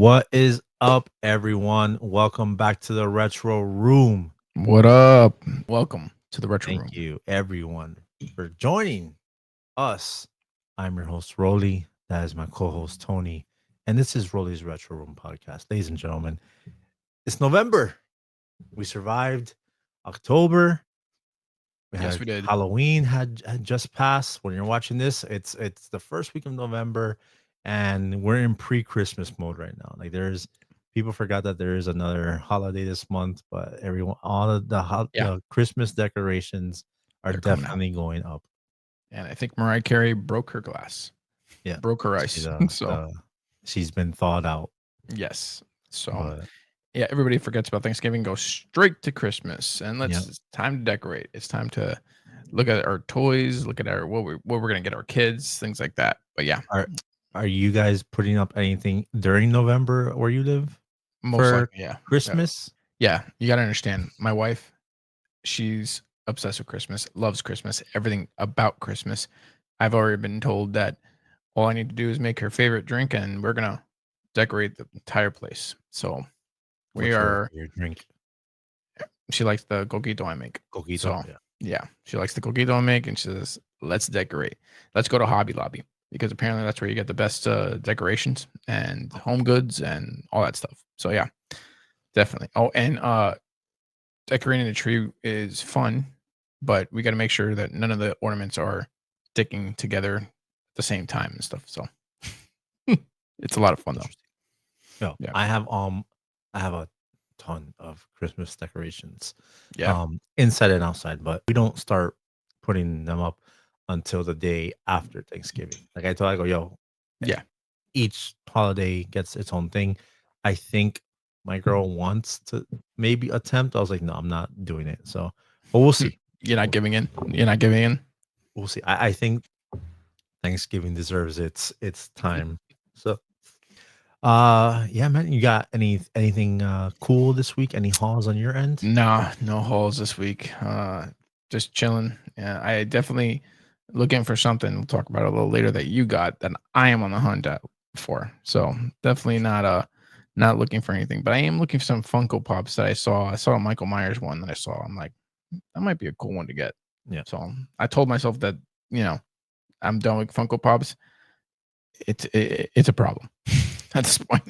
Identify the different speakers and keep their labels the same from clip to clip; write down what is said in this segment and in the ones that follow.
Speaker 1: What is up, everyone? Welcome back to the Retro Room.
Speaker 2: What up? Welcome to the Retro
Speaker 1: Thank
Speaker 2: Room.
Speaker 1: you, everyone, for joining us. I'm your host, Roly. That is my co host, Tony. And this is Roly's Retro Room podcast. Ladies and gentlemen, it's November. We survived October. We
Speaker 2: Yes,
Speaker 1: had
Speaker 2: we did.
Speaker 1: Halloween had just passed. When you're watching this, it's the first week of November, and we're in pre-Christmas mode right now. Like there's people forgot that there is another holiday this month, but everyone all of
Speaker 2: Yeah,
Speaker 1: the Christmas decorations are
Speaker 2: they're coming out.
Speaker 1: definitely going up.
Speaker 2: And I think Mariah Carey broke her glass,
Speaker 1: Yeah,
Speaker 2: broke her
Speaker 1: see
Speaker 2: ice. So,
Speaker 1: she's been thawed out,
Speaker 2: yes. So,
Speaker 1: but
Speaker 2: yeah, everybody forgets about Thanksgiving, go straight to Christmas. And
Speaker 1: yeah.
Speaker 2: it's time to decorate. It's time to look at our toys, look at our what we're going to get our kids, things like that. But yeah,
Speaker 1: Are you guys putting up anything during November where you live
Speaker 2: most
Speaker 1: for
Speaker 2: likely, yeah.
Speaker 1: Christmas?
Speaker 2: Yeah, you got to understand. My wife, she's obsessed with Christmas, loves Christmas, everything about Christmas. I've already been told that all I need to do is make her favorite drink and we're gonna decorate the entire place. So we
Speaker 1: What's
Speaker 2: are
Speaker 1: your drink?
Speaker 2: she likes the coquito I make.
Speaker 1: Coquito,
Speaker 2: So
Speaker 1: yeah.
Speaker 2: yeah, she likes the coquito I make and she says, let's decorate. Let's go to Hobby Lobby because apparently that's where you get the best decorations and home goods and all that stuff. So yeah, definitely. Oh, and decorating the tree is fun, but we got to make sure that none of the ornaments are sticking together at the same time and stuff. So it's a lot of fun though.
Speaker 1: Interesting. No,
Speaker 2: Yeah.
Speaker 1: I have a ton of Christmas decorations,
Speaker 2: Yeah.
Speaker 1: inside and outside, but we don't start putting them up until the day after Thanksgiving. Like I go, yo,
Speaker 2: Yeah.
Speaker 1: each holiday gets its own thing. I think my girl wants to maybe attempt. I was like, no, I'm not doing it. So, but we'll see.
Speaker 2: You're not giving in. You're not giving in.
Speaker 1: We'll see. I think Thanksgiving deserves its time. So yeah, man. You got anything cool this week? Any hauls on your end?
Speaker 2: Nah, no hauls this week. Just chilling. Yeah, I definitely looking for something. We'll talk about it a little later that you got that I am on the hunt for. So definitely not looking for anything, but I am looking for some Funko Pops that I saw. I saw a Michael Myers one that I saw. I'm like, that might be a cool one to get.
Speaker 1: Yeah.
Speaker 2: So I told myself that you know I'm done with Funko Pops. It's a problem at this point.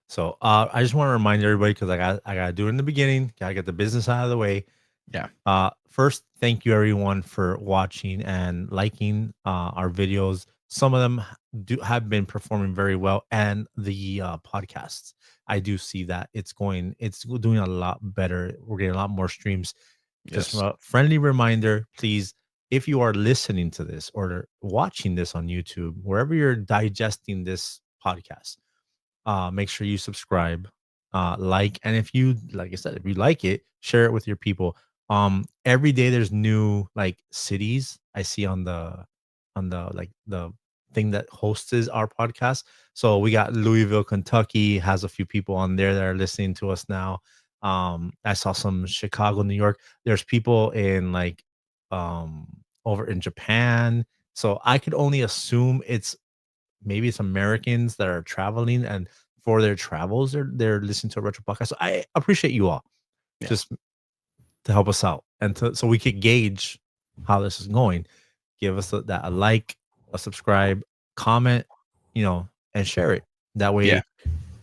Speaker 1: So I just want to remind everybody because I gotta do it in the beginning. Gotta get the business out of the way.
Speaker 2: Yeah.
Speaker 1: First, thank you everyone for watching and liking our videos. Some of them do have been performing very well, and the podcasts. I do see that it's doing a lot better. We're getting a lot more streams. Just
Speaker 2: Yes.
Speaker 1: a friendly reminder, please, if you are listening to this or watching this on YouTube, wherever you're digesting this podcast, make sure you subscribe, like, and if you, like I said, if you like it, share it with your people. Every day there's new like cities I see on the like the thing that hosts our podcast. So we got Louisville, Kentucky has a few people on there that are listening to us now. I saw some Chicago, New York. There's people in like um over in Japan. So I could only assume maybe it's Americans that are traveling, and for their travels, they're listening to a retro podcast. So I appreciate you all
Speaker 2: Yeah.
Speaker 1: just to help us out and so we could gauge how this is going. Give us a like, a subscribe, comment, and share it. That
Speaker 2: Yeah.
Speaker 1: way,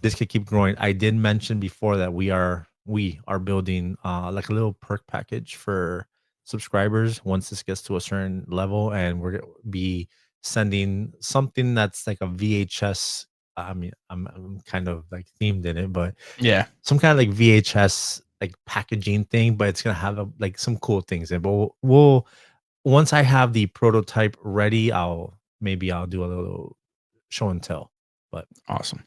Speaker 1: this could keep growing. I did mention before that we are building like a little perk package for subscribers once this gets to a certain level, and we're gonna be sending something that's like a VHS. I mean, I'm kind of like themed in it, but
Speaker 2: Yeah.
Speaker 1: some kind of like VHS like packaging thing, but it's gonna have like some cool things in. But we'll once I have the prototype ready, I'll do a little show and tell. But
Speaker 2: Awesome.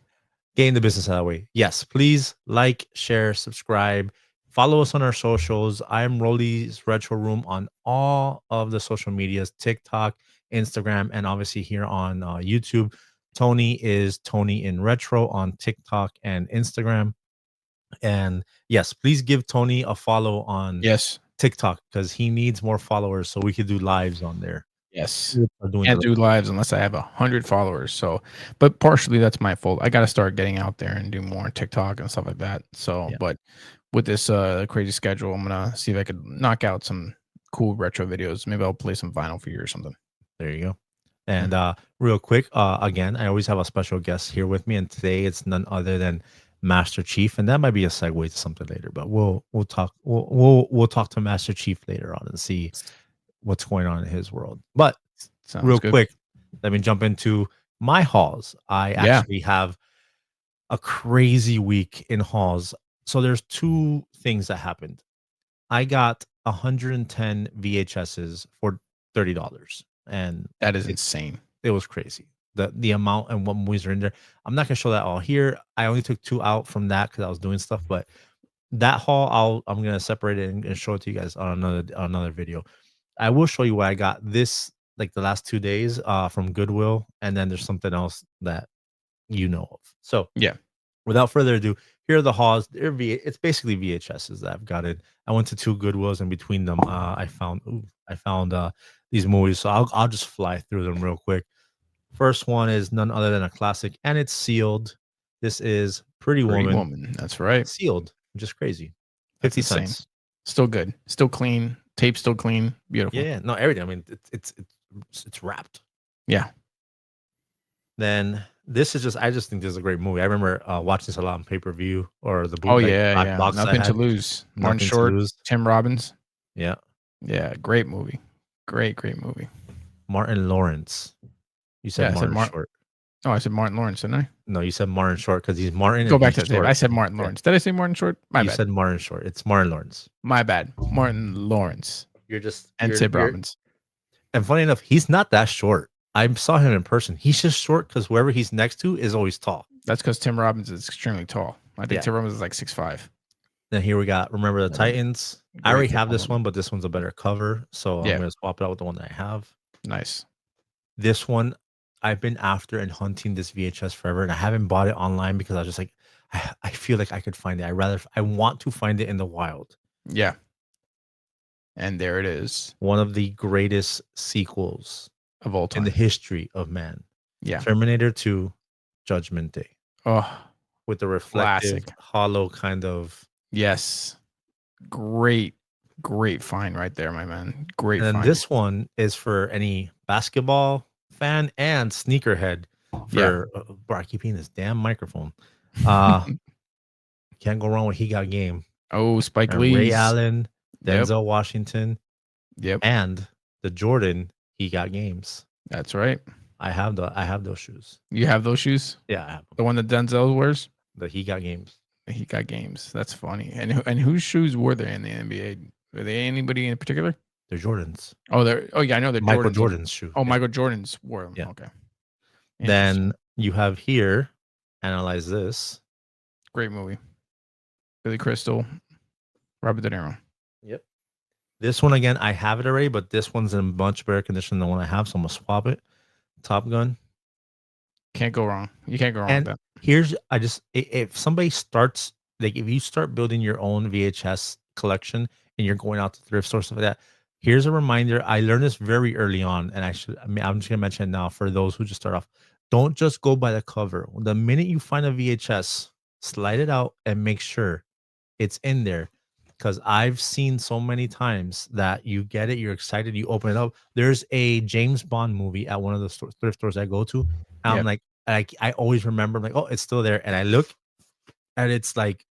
Speaker 1: getting the business out of the way. Yes, please like, share, subscribe, follow us on our socials. I am Rolly's Retro Room on all of the social medias, TikTok, Instagram, and obviously here on YouTube. Tony is Tony in Retro on TikTok and Instagram. And yes, please give Tony a follow on
Speaker 2: Yes.
Speaker 1: TikTok because he needs more followers so we could do lives on there.
Speaker 2: Yes.
Speaker 1: We'll start doing
Speaker 2: Can't
Speaker 1: the
Speaker 2: do lives unless I have 100 followers. So, but partially that's my fault. I got to start getting out there and do more TikTok and stuff like that. So,
Speaker 1: yeah.
Speaker 2: but with this crazy schedule, I'm gonna see if I could knock out some cool retro videos. Maybe I'll play some vinyl for you or something.
Speaker 1: There you go. And
Speaker 2: Mm.
Speaker 1: real quick, again, I always have a special guest here with me, and today it's none other than Master Chief, and that might be a segue to something later. But we'll talk to Master Chief later on and see what's going on in his world. But
Speaker 2: Sounds
Speaker 1: real
Speaker 2: good.
Speaker 1: quick, let me jump into my hauls. I
Speaker 2: Yeah,
Speaker 1: actually have a crazy week in hauls. So there's two things that happened. I got 110 VHSs for $30, and
Speaker 2: that is
Speaker 1: it
Speaker 2: insane.
Speaker 1: it was crazy. The amount and what movies are in there. I'm not gonna show that all here. I only took 2 out from that because I was doing stuff, but that haul, I'm gonna separate it and show it to you guys on another video. I will show you what I got this like the last 2 days from Goodwill, and then there's something else that you know of. So
Speaker 2: Yeah,
Speaker 1: without further ado, here are the hauls. It's basically VHSs that I've got it. I went to 2 Goodwills, and between them, I found these movies. So I'll just fly through them real quick. First one is none other than a classic, and it's sealed. This is Pretty
Speaker 2: Pretty
Speaker 1: Woman,
Speaker 2: Woman. That's right.
Speaker 1: sealed, which is crazy.
Speaker 2: That's
Speaker 1: 50
Speaker 2: insane.
Speaker 1: cents.
Speaker 2: Still good. Still clean. Tape still clean.
Speaker 1: Yeah,
Speaker 2: Beautiful.
Speaker 1: yeah, no, everything. I mean, it's wrapped.
Speaker 2: Yeah.
Speaker 1: Then this is just I just think this is a great movie. I remember watching this a lot on pay-per-view or the
Speaker 2: Oh
Speaker 1: bootleg
Speaker 2: yeah,
Speaker 1: black
Speaker 2: yeah.
Speaker 1: box I
Speaker 2: Nothing to
Speaker 1: had.
Speaker 2: lose. Martin
Speaker 1: Nothing to
Speaker 2: Short,
Speaker 1: lose.
Speaker 2: Tim Robbins.
Speaker 1: Yeah.
Speaker 2: Yeah, great movie. Great movie.
Speaker 1: Martin Lawrence. You said
Speaker 2: Yeah, I said
Speaker 1: Martin
Speaker 2: Martin.
Speaker 1: Short.
Speaker 2: Oh, I said Martin Lawrence, didn't I?
Speaker 1: No, you said Martin Short because he's Martin
Speaker 2: Go
Speaker 1: and
Speaker 2: back
Speaker 1: he's
Speaker 2: to the tape. I
Speaker 1: short.
Speaker 2: said Martin
Speaker 1: Yeah.
Speaker 2: Lawrence. Did I say Martin Short? My
Speaker 1: You
Speaker 2: bad.
Speaker 1: said Martin Short. It's Martin Lawrence.
Speaker 2: My bad. Martin Lawrence
Speaker 1: You're just
Speaker 2: and Tim
Speaker 1: you're
Speaker 2: Robbins.
Speaker 1: and funny enough, he's not that short. I saw him in person. He's just short because whoever he's next to is always tall.
Speaker 2: That's because Tim Robbins is extremely tall. I think
Speaker 1: Yeah.
Speaker 2: Tim Robbins is like 6'5".
Speaker 1: Then here we got Remember the
Speaker 2: Yeah,
Speaker 1: Titans. I
Speaker 2: great
Speaker 1: already have
Speaker 2: football
Speaker 1: this
Speaker 2: movie.
Speaker 1: one, but this one's a better cover. So I'm
Speaker 2: Yeah,
Speaker 1: gonna swap it out with the one that I have.
Speaker 2: nice.
Speaker 1: This one, I've been after and hunting this VHS forever, and I haven't bought it online because I was just like, I feel like I could find it. I want to find it in the wild.
Speaker 2: Yeah, and there it is
Speaker 1: One of the greatest sequels
Speaker 2: of all
Speaker 1: in the
Speaker 2: time.
Speaker 1: history of man.
Speaker 2: Yeah.
Speaker 1: Terminator 2, Judgment Day,
Speaker 2: Oh,
Speaker 1: with the reflective,
Speaker 2: classic.
Speaker 1: hollow kind of.
Speaker 2: Yes. Great find right there, my man. Great
Speaker 1: And then
Speaker 2: find.
Speaker 1: this one is for any basketball fan and sneakerhead.
Speaker 2: Yeah.
Speaker 1: For bro, I keep hitting this damn microphone. Uh, can't go wrong with He Got Game.
Speaker 2: Oh, Spike
Speaker 1: And Ray
Speaker 2: Lee's.
Speaker 1: Allen,
Speaker 2: Yep.
Speaker 1: Denzel Washington,
Speaker 2: Yep.
Speaker 1: and the Jordan He Got Games.
Speaker 2: That's right.
Speaker 1: I have those shoes.
Speaker 2: You have those shoes?
Speaker 1: Yeah, I have them.
Speaker 2: The one that Denzel wears?
Speaker 1: The He Got Games.
Speaker 2: He got games. That's funny. And whose shoes were they in the NBA? Were they anybody in particular?
Speaker 1: They're Jordans.
Speaker 2: Oh, they're. Oh yeah, I know they're
Speaker 1: Michael
Speaker 2: Jordans.
Speaker 1: Jordan's shoe.
Speaker 2: Oh,
Speaker 1: Yeah.
Speaker 2: Michael Jordan's wore them.
Speaker 1: Yeah.
Speaker 2: Okay.
Speaker 1: Then you have here, analyze this.
Speaker 2: Great movie. Billy Crystal, Robert De Niro.
Speaker 1: Yep. This one again, I have it already, but this one's in much better condition than the one I have, so I'm gonna swap it. Top Gun.
Speaker 2: Can't go wrong. You can't go wrong
Speaker 1: And
Speaker 2: with that.
Speaker 1: here's if somebody starts like if you start building your own VHS collection and you're going out to thrift stores stuff like that, here's a reminder. I learned this very early on, and I'm just gonna mention it now for those who just start off. Don't just go by the cover. The minute you find a VHS, slide it out and make sure it's in there. Because I've seen so many times that you get it, you're excited, you open it up. There's a James Bond movie at one of the thrift stores I go to. And
Speaker 2: Yeah.
Speaker 1: I'm like, I always remember, I'm like, oh, it's still there. And I look and it's like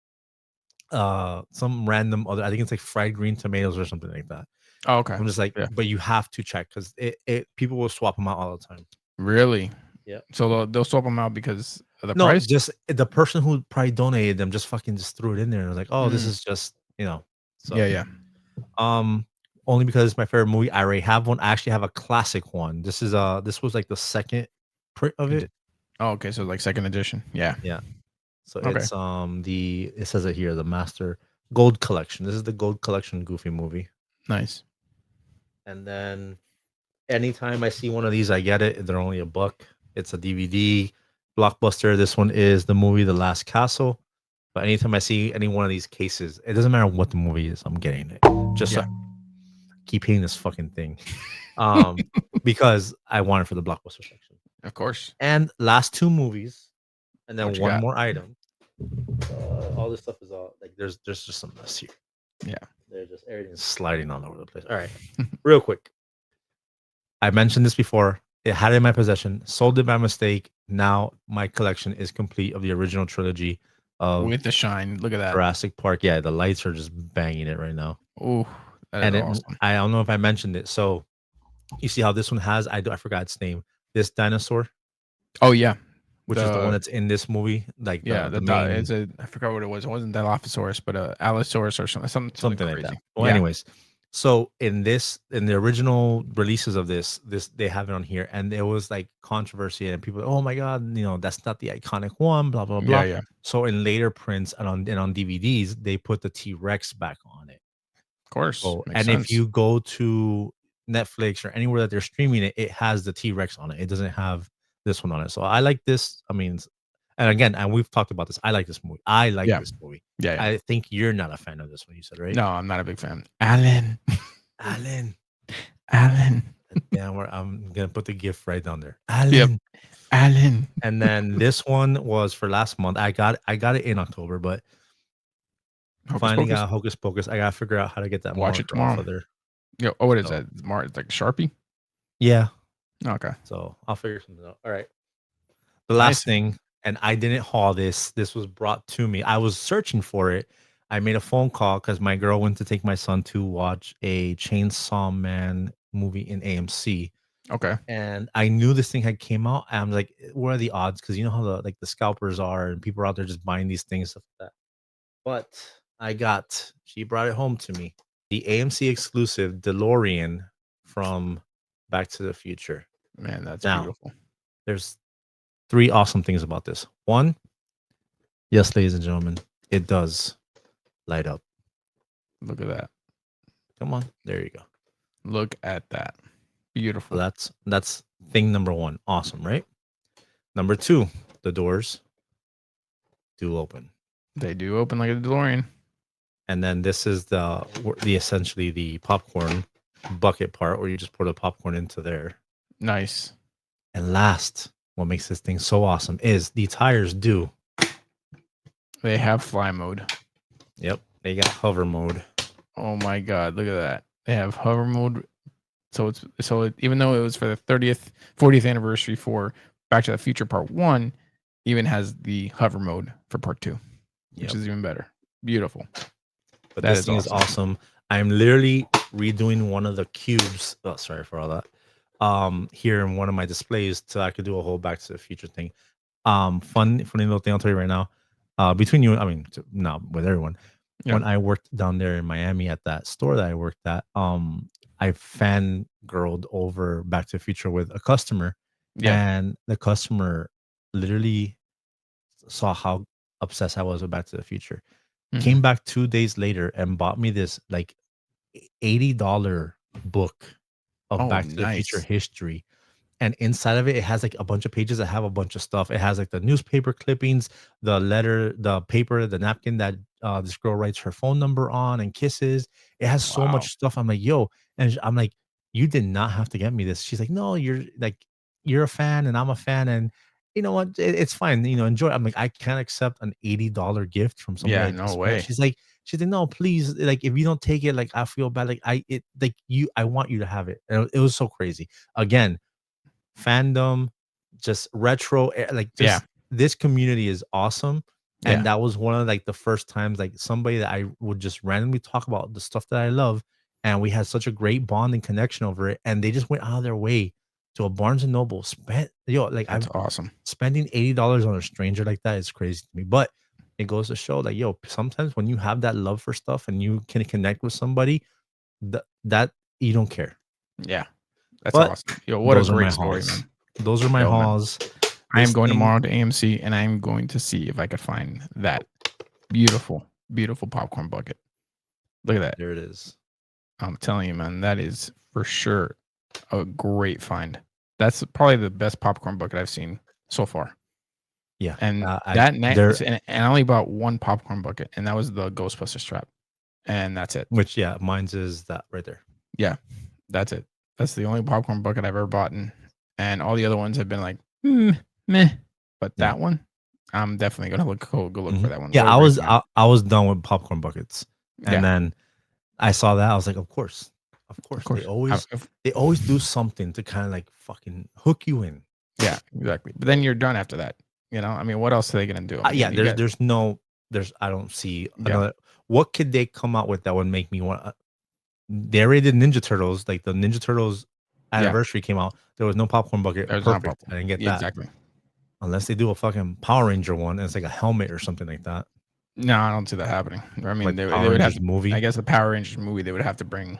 Speaker 1: some random other, I think it's like fried green tomatoes or something like that.
Speaker 2: Oh, okay.
Speaker 1: I'm just like,
Speaker 2: Yeah.
Speaker 1: but you have to check because it people will swap them out all the time.
Speaker 2: Really?
Speaker 1: Yeah.
Speaker 2: So they'll swap them out because of the
Speaker 1: No,
Speaker 2: price?
Speaker 1: just the person who probably donated them just fucking just threw it in there and was like, oh, this
Speaker 2: Mm.
Speaker 1: is just, so
Speaker 2: Yeah.
Speaker 1: only because it's my favorite movie. I already have one. I actually have a classic one. This was like the second print of it.
Speaker 2: Oh, okay. So like second edition. Yeah.
Speaker 1: Yeah. So
Speaker 2: Okay.
Speaker 1: it's it says it here, the Master Gold Collection. This is the Gold Collection Goofy movie.
Speaker 2: Nice.
Speaker 1: And then anytime I see one of these, I get it. They're only $1. It's a DVD blockbuster. This one is the movie The Last Castle. But anytime I see any one of these cases, it doesn't matter what the movie is, I'm getting it. Just
Speaker 2: Yeah.
Speaker 1: keep hitting this fucking thing. Um, because I want it for the blockbuster section.
Speaker 2: Of course.
Speaker 1: And last two movies, and then
Speaker 2: What you
Speaker 1: one
Speaker 2: got?
Speaker 1: more item. All this stuff is all like there's just some mess here.
Speaker 2: Yeah.
Speaker 1: There's just everything's sliding all over the place. All right, real quick. I mentioned this before. It had it in my possession, sold it by mistake. Now my collection is complete of the original trilogy of
Speaker 2: With the shine. Look at that.
Speaker 1: Jurassic Park. Yeah, the lights are just banging it right now.
Speaker 2: Ooh, that is
Speaker 1: And
Speaker 2: awesome.
Speaker 1: I don't know if I mentioned it. So you see how this one has I forgot its name. This dinosaur,
Speaker 2: Oh yeah.
Speaker 1: which is the one
Speaker 2: The
Speaker 1: that's in this movie, like
Speaker 2: yeah,
Speaker 1: the
Speaker 2: it's
Speaker 1: main
Speaker 2: a I forgot what it was. It wasn't Dilophosaurus, but Allosaurus or something
Speaker 1: something like that.
Speaker 2: crazy.
Speaker 1: Well,
Speaker 2: Yeah.
Speaker 1: anyways, so in the original releases of this they have it on here, and there was like controversy and people, oh my god, that's not the iconic one, blah blah
Speaker 2: Yeah,
Speaker 1: blah.
Speaker 2: yeah.
Speaker 1: So in later prints and on DVDs, they put the T Rex back on it.
Speaker 2: Of course.
Speaker 1: So,
Speaker 2: Makes
Speaker 1: and if
Speaker 2: sense.
Speaker 1: you go to Netflix or anywhere that they're streaming it, it has the T Rex on it. It doesn't have this one on it. So I like this. I mean, and again, and we've talked about this. I like this movie. I like
Speaker 2: Yeah.
Speaker 1: this movie.
Speaker 2: Yeah, yeah.
Speaker 1: I think you're not a fan of this one. You said right,
Speaker 2: No, I'm not a big fan. Alan.
Speaker 1: Alan.
Speaker 2: Alan.
Speaker 1: Yeah, I'm gonna put the gift right down there,
Speaker 2: Yep.
Speaker 1: Alan.
Speaker 2: Alan.
Speaker 1: And then this one was for last month. I got it in October, but
Speaker 2: Hocus
Speaker 1: finally
Speaker 2: Pocus.
Speaker 1: got Hocus Pocus. I gotta figure out how to get that
Speaker 2: Watch it
Speaker 1: marker off
Speaker 2: tomorrow.
Speaker 1: of there.
Speaker 2: Yo, oh, what is
Speaker 1: So
Speaker 2: that? It's like Sharpie?
Speaker 1: yeah,
Speaker 2: Okay.
Speaker 1: so I'll figure something out. All right. The last
Speaker 2: Nice.
Speaker 1: thing, and I didn't haul this. This was brought to me. I was searching for it. I made a phone call because my girl went to take my son to watch a Chainsaw Man movie in AMC,
Speaker 2: Okay.
Speaker 1: and I knew this thing had came out. And I'm like, what are the odds? Because you know how the scalpers are, and people are out there just buying these things stuff like that. But she brought it home to me. The AMC exclusive DeLorean from Back to the Future.
Speaker 2: Man, that's
Speaker 1: Now,
Speaker 2: beautiful.
Speaker 1: there's three awesome things about this. One, yes, ladies and gentlemen, it does light up.
Speaker 2: Look at that.
Speaker 1: Come on, there you go.
Speaker 2: Look at that.
Speaker 1: So
Speaker 2: Beautiful.
Speaker 1: that's thing number one. Awesome, right? Number two, the doors do open.
Speaker 2: They do open like a DeLorean.
Speaker 1: And then this is the essentially the popcorn bucket part where you just pour the popcorn into there.
Speaker 2: Nice.
Speaker 1: And last, what makes this thing so awesome is the tires do.
Speaker 2: They have fly mode.
Speaker 1: Yep, they got hover mode.
Speaker 2: Oh my god, look at that. They have hover mode. So even though it was for the 40th anniversary for Back to the Future Part 1, even has the hover mode for Part 2, which is even better. Beautiful.
Speaker 1: But
Speaker 2: That
Speaker 1: this
Speaker 2: is
Speaker 1: thing is awesome. I'm literally redoing one of the cubes. Oh, sorry for all that. Here in one of my displays so I could do a whole Back to the Future thing. Funny little thing I'll tell you right now. Between you, I mean, not with everyone.
Speaker 2: Yeah.
Speaker 1: When I worked down there in Miami at that store that I worked at, I fangirled over Back to the Future with a customer, and the customer literally saw how obsessed I was with Back to the Future.
Speaker 2: Mhm.
Speaker 1: Came back 2 days later and bought me this like $80 book of Back to the Future history. And inside of it, it has like a bunch of pages that have a bunch of stuff. It has like the newspaper clippings, the letter, the paper, the napkin that this girl writes her phone number on and kisses. It has so much stuff. I'm like, yo, and I'm like, you did not have to get me this. She's like, no, you're a fan and I'm a fan, and you know what? It's fine. Enjoy. I'm like, I can't accept an $80 gift from somebody I
Speaker 2: no
Speaker 1: just
Speaker 2: way.
Speaker 1: met. She's like, no, please. Like, if you don't take it, like I feel bad. Like I want you to have it. And it was so crazy. Again, fandom, just retro, like just this community is awesome. And that was one of like the first times like somebody that I would just randomly talk about the stuff that I love, and we had such a great bonding connection over it, and they just went out of their way to a Barnes and Noble,
Speaker 2: That's awesome.
Speaker 1: spending $80 on a stranger like that is crazy to me. But it goes to show like, yo, sometimes when you have that love for stuff and you can connect with somebody, that you don't care.
Speaker 2: Yeah. That's awesome. Yo, what a great story, man.
Speaker 1: Those are my hauls.
Speaker 2: I am going tomorrow to AMC and I am going to see if I could find that beautiful, beautiful popcorn bucket. Look at that.
Speaker 1: There it is.
Speaker 2: I'm telling you, man, that is for sure a great find. That's probably the best popcorn bucket I've seen so far.
Speaker 1: Yeah.
Speaker 2: And and I only bought one popcorn bucket, and that was the Ghostbuster strap. And that's it.
Speaker 1: Which, mine's is that right there.
Speaker 2: Yeah, that's it. That's the only popcorn bucket I've ever bought, and all the other ones have been like meh. But
Speaker 1: Yeah.
Speaker 2: that one, I'm definitely gonna go look for that one.
Speaker 1: Yeah,
Speaker 2: What a great find.
Speaker 1: I was done with popcorn buckets, and
Speaker 2: Yeah,
Speaker 1: then I saw that I was like, of
Speaker 2: of
Speaker 1: course,
Speaker 2: course.
Speaker 1: they always do something to kind of like fucking hook you in.
Speaker 2: Yeah, exactly. But then you're done after that. You know, I mean, what else are they gonna do? I
Speaker 1: Yeah,
Speaker 2: mean, you got
Speaker 1: I don't see
Speaker 2: yeah,
Speaker 1: another. What could they come out with that would make me want? They already did Ninja Turtles, like the Ninja Turtles
Speaker 2: yeah.
Speaker 1: anniversary came out. There was no popcorn bucket.
Speaker 2: There's not
Speaker 1: Perfect. I
Speaker 2: popcorn.
Speaker 1: didn't get
Speaker 2: Yeah,
Speaker 1: that
Speaker 2: exactly.
Speaker 1: unless they do a fucking Power Ranger one and it's like a helmet or something like that,
Speaker 2: No, I don't see that happening. I mean,
Speaker 1: like
Speaker 2: they
Speaker 1: Power
Speaker 2: would have
Speaker 1: Rangers
Speaker 2: to. I
Speaker 1: movie.
Speaker 2: guess the Power Rangers movie they would have to bring.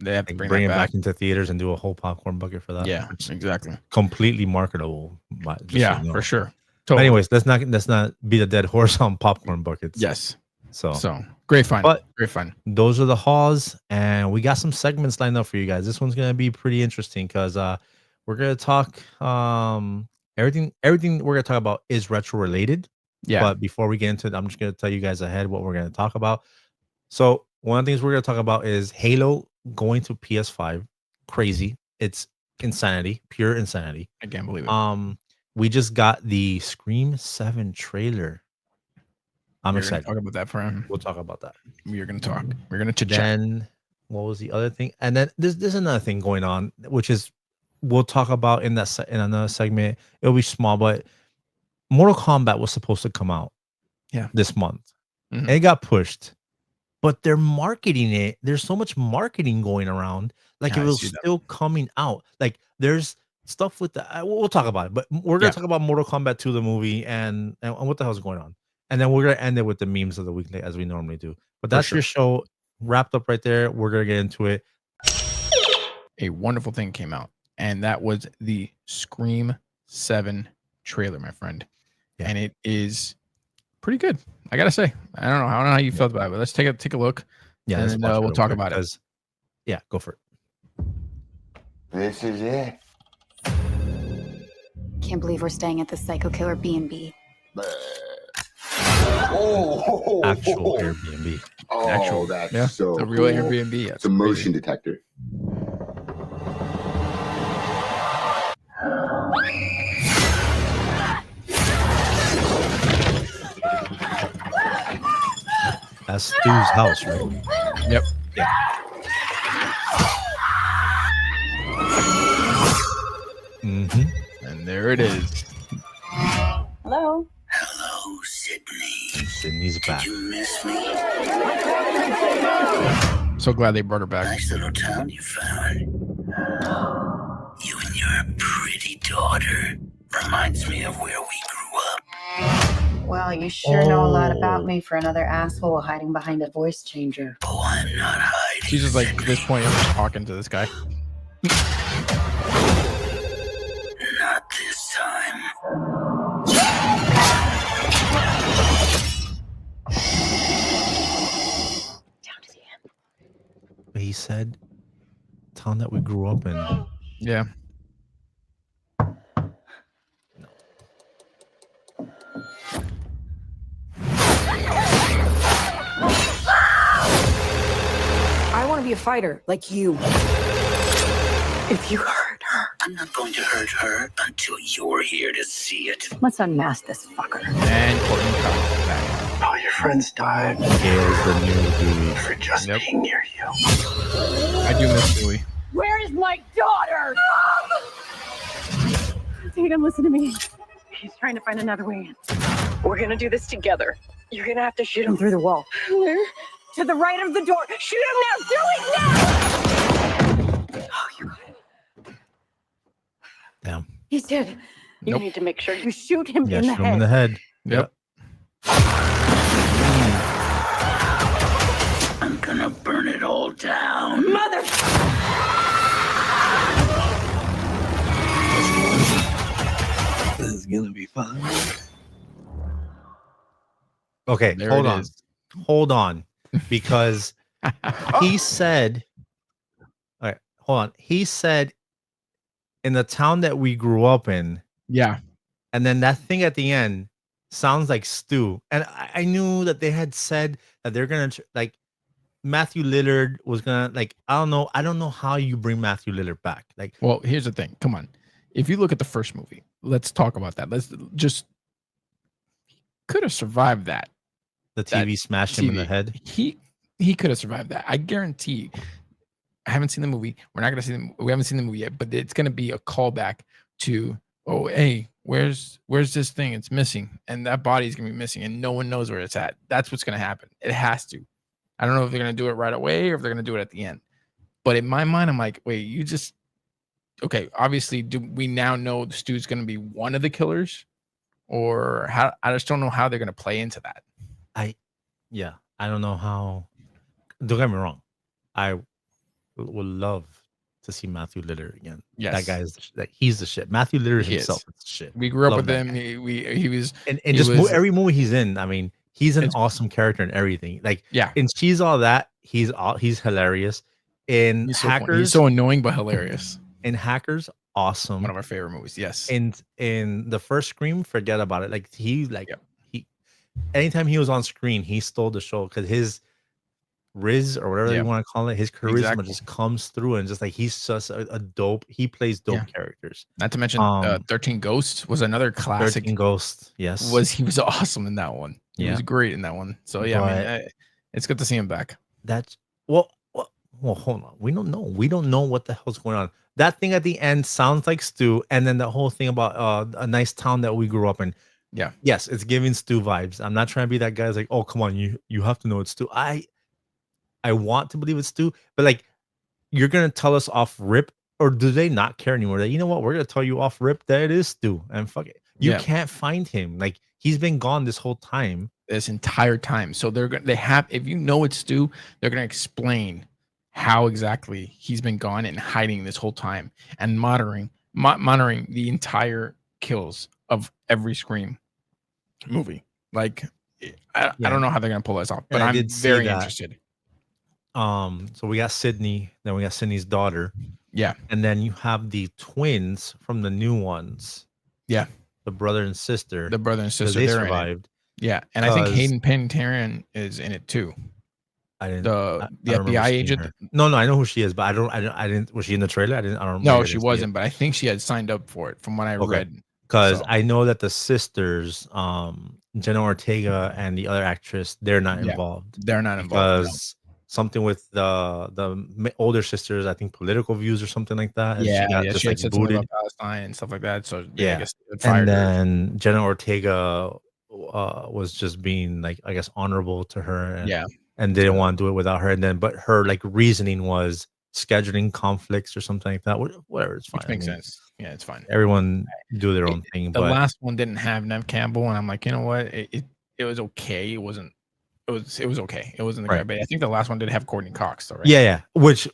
Speaker 2: They have to
Speaker 1: Like
Speaker 2: bring
Speaker 1: bring
Speaker 2: that
Speaker 1: it
Speaker 2: back.
Speaker 1: back into theaters and do a whole popcorn bucket for that.
Speaker 2: Yeah,
Speaker 1: It's
Speaker 2: exactly.
Speaker 1: completely marketable, but just so
Speaker 2: Yeah,
Speaker 1: you
Speaker 2: for
Speaker 1: know.
Speaker 2: sure.
Speaker 1: But
Speaker 2: Totally.
Speaker 1: anyways, let's not beat a dead horse on popcorn buckets.
Speaker 2: Yes.
Speaker 1: So,
Speaker 2: So great fun.
Speaker 1: but
Speaker 2: Great fun.
Speaker 1: those are the hauls, and we got some segments lined up for you guys. This one's gonna be pretty interesting because we're gonna talk everything we're gonna talk about is retro related.
Speaker 2: Yeah.
Speaker 1: But before we get into it, I'm just gonna tell you guys ahead what we're gonna talk about. So one of the things we're gonna talk about is Halo going to PS5. Crazy. It's insanity, pure insanity.
Speaker 2: I can't believe it.
Speaker 1: We just got the Scream 7 trailer. I'm
Speaker 2: We're gonna
Speaker 1: excited.
Speaker 2: talk about that for him.
Speaker 1: We'll talk about that.
Speaker 2: We're gonna talk. We're gonna chit chat.
Speaker 1: Then what was the other thing? And then there's another thing going on, which is we'll talk about in in another segment. It'll be small, but Mortal Kombat was supposed to come out this month.
Speaker 2: Mhm.
Speaker 1: And it got pushed. But they're marketing it. There's so much marketing going around. Like
Speaker 2: Yeah,
Speaker 1: it
Speaker 2: I
Speaker 1: was
Speaker 2: see that.
Speaker 1: still coming out. Like there's stuff with the we'll talk about it, but we're gonna
Speaker 2: Yeah.
Speaker 1: talk about Mortal Kombat 2, the movie, and what the hell's going on. And then we're gonna end it with the memes of the week as we normally do. But
Speaker 2: For
Speaker 1: that's
Speaker 2: sure.
Speaker 1: your show wrapped up right there. We're gonna get into it.
Speaker 2: A wonderful thing came out, and that was the Scream 7 trailer, my friend.
Speaker 1: Yeah.
Speaker 2: And it is pretty good. I gotta say. I don't know how you felt about it, but let's take a look.
Speaker 1: Yeah,
Speaker 2: and
Speaker 1: let's
Speaker 2: then
Speaker 1: watch it
Speaker 2: we'll
Speaker 1: real
Speaker 2: talk
Speaker 1: quick,
Speaker 2: about it.
Speaker 1: 'cause- Yeah, go for it.
Speaker 3: This is it.
Speaker 4: Can't believe we're staying at the Psycho Killer B&B.
Speaker 3: Oh,
Speaker 1: Actual Airbnb.
Speaker 3: Oh,
Speaker 2: Actual,
Speaker 3: that's
Speaker 2: yeah,
Speaker 3: so
Speaker 2: the real
Speaker 3: cool.
Speaker 2: Airbnb.
Speaker 3: It's a motion detector.
Speaker 1: That's Stu's house, right?
Speaker 2: Yep.
Speaker 1: Yeah.
Speaker 2: And there it is.
Speaker 4: Hello?
Speaker 5: Hello, Sydney.
Speaker 1: Sydney's back.
Speaker 5: Did you miss me?
Speaker 2: So glad they brought her back.
Speaker 5: Nice little town you found. You and your pretty daughter. Reminds me of where we grew up.
Speaker 4: Well, you sure know a lot
Speaker 1: Oh.
Speaker 4: about me for another asshole hiding behind a voice changer.
Speaker 5: Oh, I'm not hiding.
Speaker 2: She's just like, at this point, I'm just talking to this guy.
Speaker 5: Not this time.
Speaker 4: Down to the end.
Speaker 1: He said town that we grew up in.
Speaker 2: Yeah.
Speaker 6: I want to be a fighter like you. If you hurt her.
Speaker 5: I'm not going to hurt her until you're here to see it.
Speaker 4: Let's unmask this fucker.
Speaker 2: And Courtney Cox back.
Speaker 3: All your friends died
Speaker 1: Gail's the new Dewey.
Speaker 3: for just
Speaker 2: Yep.
Speaker 3: being near you.
Speaker 2: I do miss Dewey.
Speaker 6: Where is my daughter?
Speaker 4: Tatum, listen to me. He's trying to find another way in.
Speaker 6: We're gonna do this together. You're gonna have to shoot him
Speaker 4: Through the wall.
Speaker 6: Where? To the right of the door. Shoot him now! Do it now!
Speaker 4: Oh, you got it.
Speaker 1: Damn.
Speaker 4: He's dead.
Speaker 6: You
Speaker 2: Nope.
Speaker 6: need to make sure you shoot him
Speaker 1: Yeah,
Speaker 6: in the
Speaker 1: shoot him
Speaker 6: head.
Speaker 1: in the head.
Speaker 2: Yep.
Speaker 5: I'm gonna burn it all down.
Speaker 6: Mother!
Speaker 5: This is gonna be fun.
Speaker 1: Okay,
Speaker 2: There
Speaker 1: hold
Speaker 2: it
Speaker 1: on.
Speaker 2: is.
Speaker 1: Hold on. Because he said, all right, hold on. He said in the town that we grew up in,
Speaker 2: Yeah.
Speaker 1: and then that thing at the end sounds like Stu. And I knew that they had said that they're gonna like Matthew Lillard was gonna like I don't know how you bring Matthew Lillard back. Like
Speaker 2: Well, here's the thing. Come on. If you look at the first movie, let's talk about that. Let's just could have survived that.
Speaker 1: the
Speaker 2: That
Speaker 1: TV smashed him in the
Speaker 2: TV.
Speaker 1: head.
Speaker 2: He could have survived that. I guarantee. I haven't seen the movie. We're not gonna see them. We haven't seen the movie yet, but it's gonna be a callback to, oh, hey, where's this thing? It's missing, and that body is gonna be missing, and no one knows where it's at. That's what's gonna happen. It has to. I don't know if they're gonna do it right away or if they're gonna do it at the end. But in my mind, I'm like, wait, you just okay. Obviously, do we now know Stu's gonna be one of the killers, or how? I just don't know how they're gonna play into that.
Speaker 1: Yeah, I don't know how. Don't get me wrong. I would love to see Matthew Lillard again.
Speaker 2: Yes.
Speaker 1: That guy is like he's the shit. Matthew Lillard
Speaker 2: He
Speaker 1: himself
Speaker 2: is.
Speaker 1: is the shit.
Speaker 2: We grew up
Speaker 1: Love
Speaker 2: with
Speaker 1: that
Speaker 2: him.
Speaker 1: guy.
Speaker 2: He was
Speaker 1: And
Speaker 2: he
Speaker 1: just
Speaker 2: was-
Speaker 1: every movie he's in, I mean, he's an
Speaker 2: It's-
Speaker 1: awesome character and everything. Like
Speaker 2: yeah.
Speaker 1: in She's All That, he's hilarious. In
Speaker 2: He's so funny.
Speaker 1: Hackers,
Speaker 2: He's so annoying but hilarious.
Speaker 1: in Hackers, awesome.
Speaker 2: One of our favorite movies. Yes.
Speaker 1: In the first Scream, forget about it. Like he
Speaker 2: Yep.
Speaker 1: anytime he was on screen, he stole the show because his Riz or whatever
Speaker 2: Yeah.
Speaker 1: you want to call it, his charisma
Speaker 2: Exactly.
Speaker 1: just comes through and just like he's just a dope. He plays dope
Speaker 2: Yeah.
Speaker 1: characters.
Speaker 2: Not to mention 13 Ghosts was another classic.
Speaker 1: 13 Ghost, yes.
Speaker 2: He was awesome in that one. He was great in that one. So yeah, I mean, it's good to see him back.
Speaker 1: That's well, hold on. We don't know. We don't know what the hell's going on. That thing at the end sounds like Stu, and then the whole thing about a nice town that we grew up in.
Speaker 2: Yeah.
Speaker 1: Yes, it's giving Stu vibes. I'm not trying to be that guy who's like, oh, come on, you have to know it's Stu. I want to believe it's Stu, but like you're gonna tell us off rip, or do they not care anymore? That you know what, we're gonna tell you off rip that it is Stu, and fuck it. You can't find him. Like he's been gone this whole time.
Speaker 2: This entire time. So they have, if you know it's Stu, they're gonna explain how exactly he's been gone and hiding this whole time and monitoring the entire kills of every Scream movie. Like I don't know how they're gonna pull this off, but I'm very interested.
Speaker 1: So we got Sydney, then we got Sydney's daughter.
Speaker 2: Yeah.
Speaker 1: And then you have the twins from the new ones.
Speaker 2: Yeah.
Speaker 1: The brother and sister.
Speaker 2: The brother and sister,
Speaker 1: They
Speaker 2: they're in it.
Speaker 1: survived.
Speaker 2: Yeah. And I think Hayden Panettiere is in it too.
Speaker 1: I didn't.
Speaker 2: The
Speaker 1: I don't
Speaker 2: FBI
Speaker 1: remember seeing
Speaker 2: agent.
Speaker 1: her. No, I know who she is, but I didn't. Was she in the trailer? I don't remember.
Speaker 2: No, she wasn't, but I think she had signed up for it from what I read.
Speaker 1: Because I know that the sisters, Jenna Ortega and the other actress, they're not involved.
Speaker 2: They're not involved.
Speaker 1: Because something with the older sisters, I think political views or something like that. And
Speaker 2: she had said something about Palestine and stuff like that. So I guess
Speaker 1: and then Jenna Ortega was just being like, I guess, honorable to her. And didn't want to do it without her. And then, but her like reasoning was scheduling conflicts or something like that. Whatever, it's fine.
Speaker 2: Which makes sense. Yeah, it's fine.
Speaker 1: Everyone do their own thing.
Speaker 2: The last one didn't have Nev Campbell, and I'm like, you know what? It was okay. It was okay. It wasn't the guy, but I think the last one did have Courtney Cox, though, right?
Speaker 1: Yeah. Which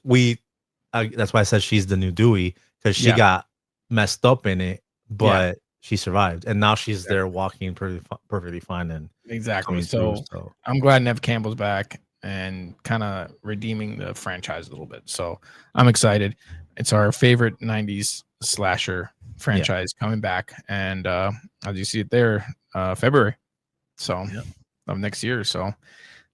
Speaker 1: that's why I said she's the new Dewey, because she got messed up in it, but she survived, and now she's there walking perfectly fine and
Speaker 2: exactly. So I'm glad Nev Campbell's back and kind of redeeming the franchise a little bit. So I'm excited. It's our favorite 90s slasher franchise coming back, and as you see it there, February of next year. So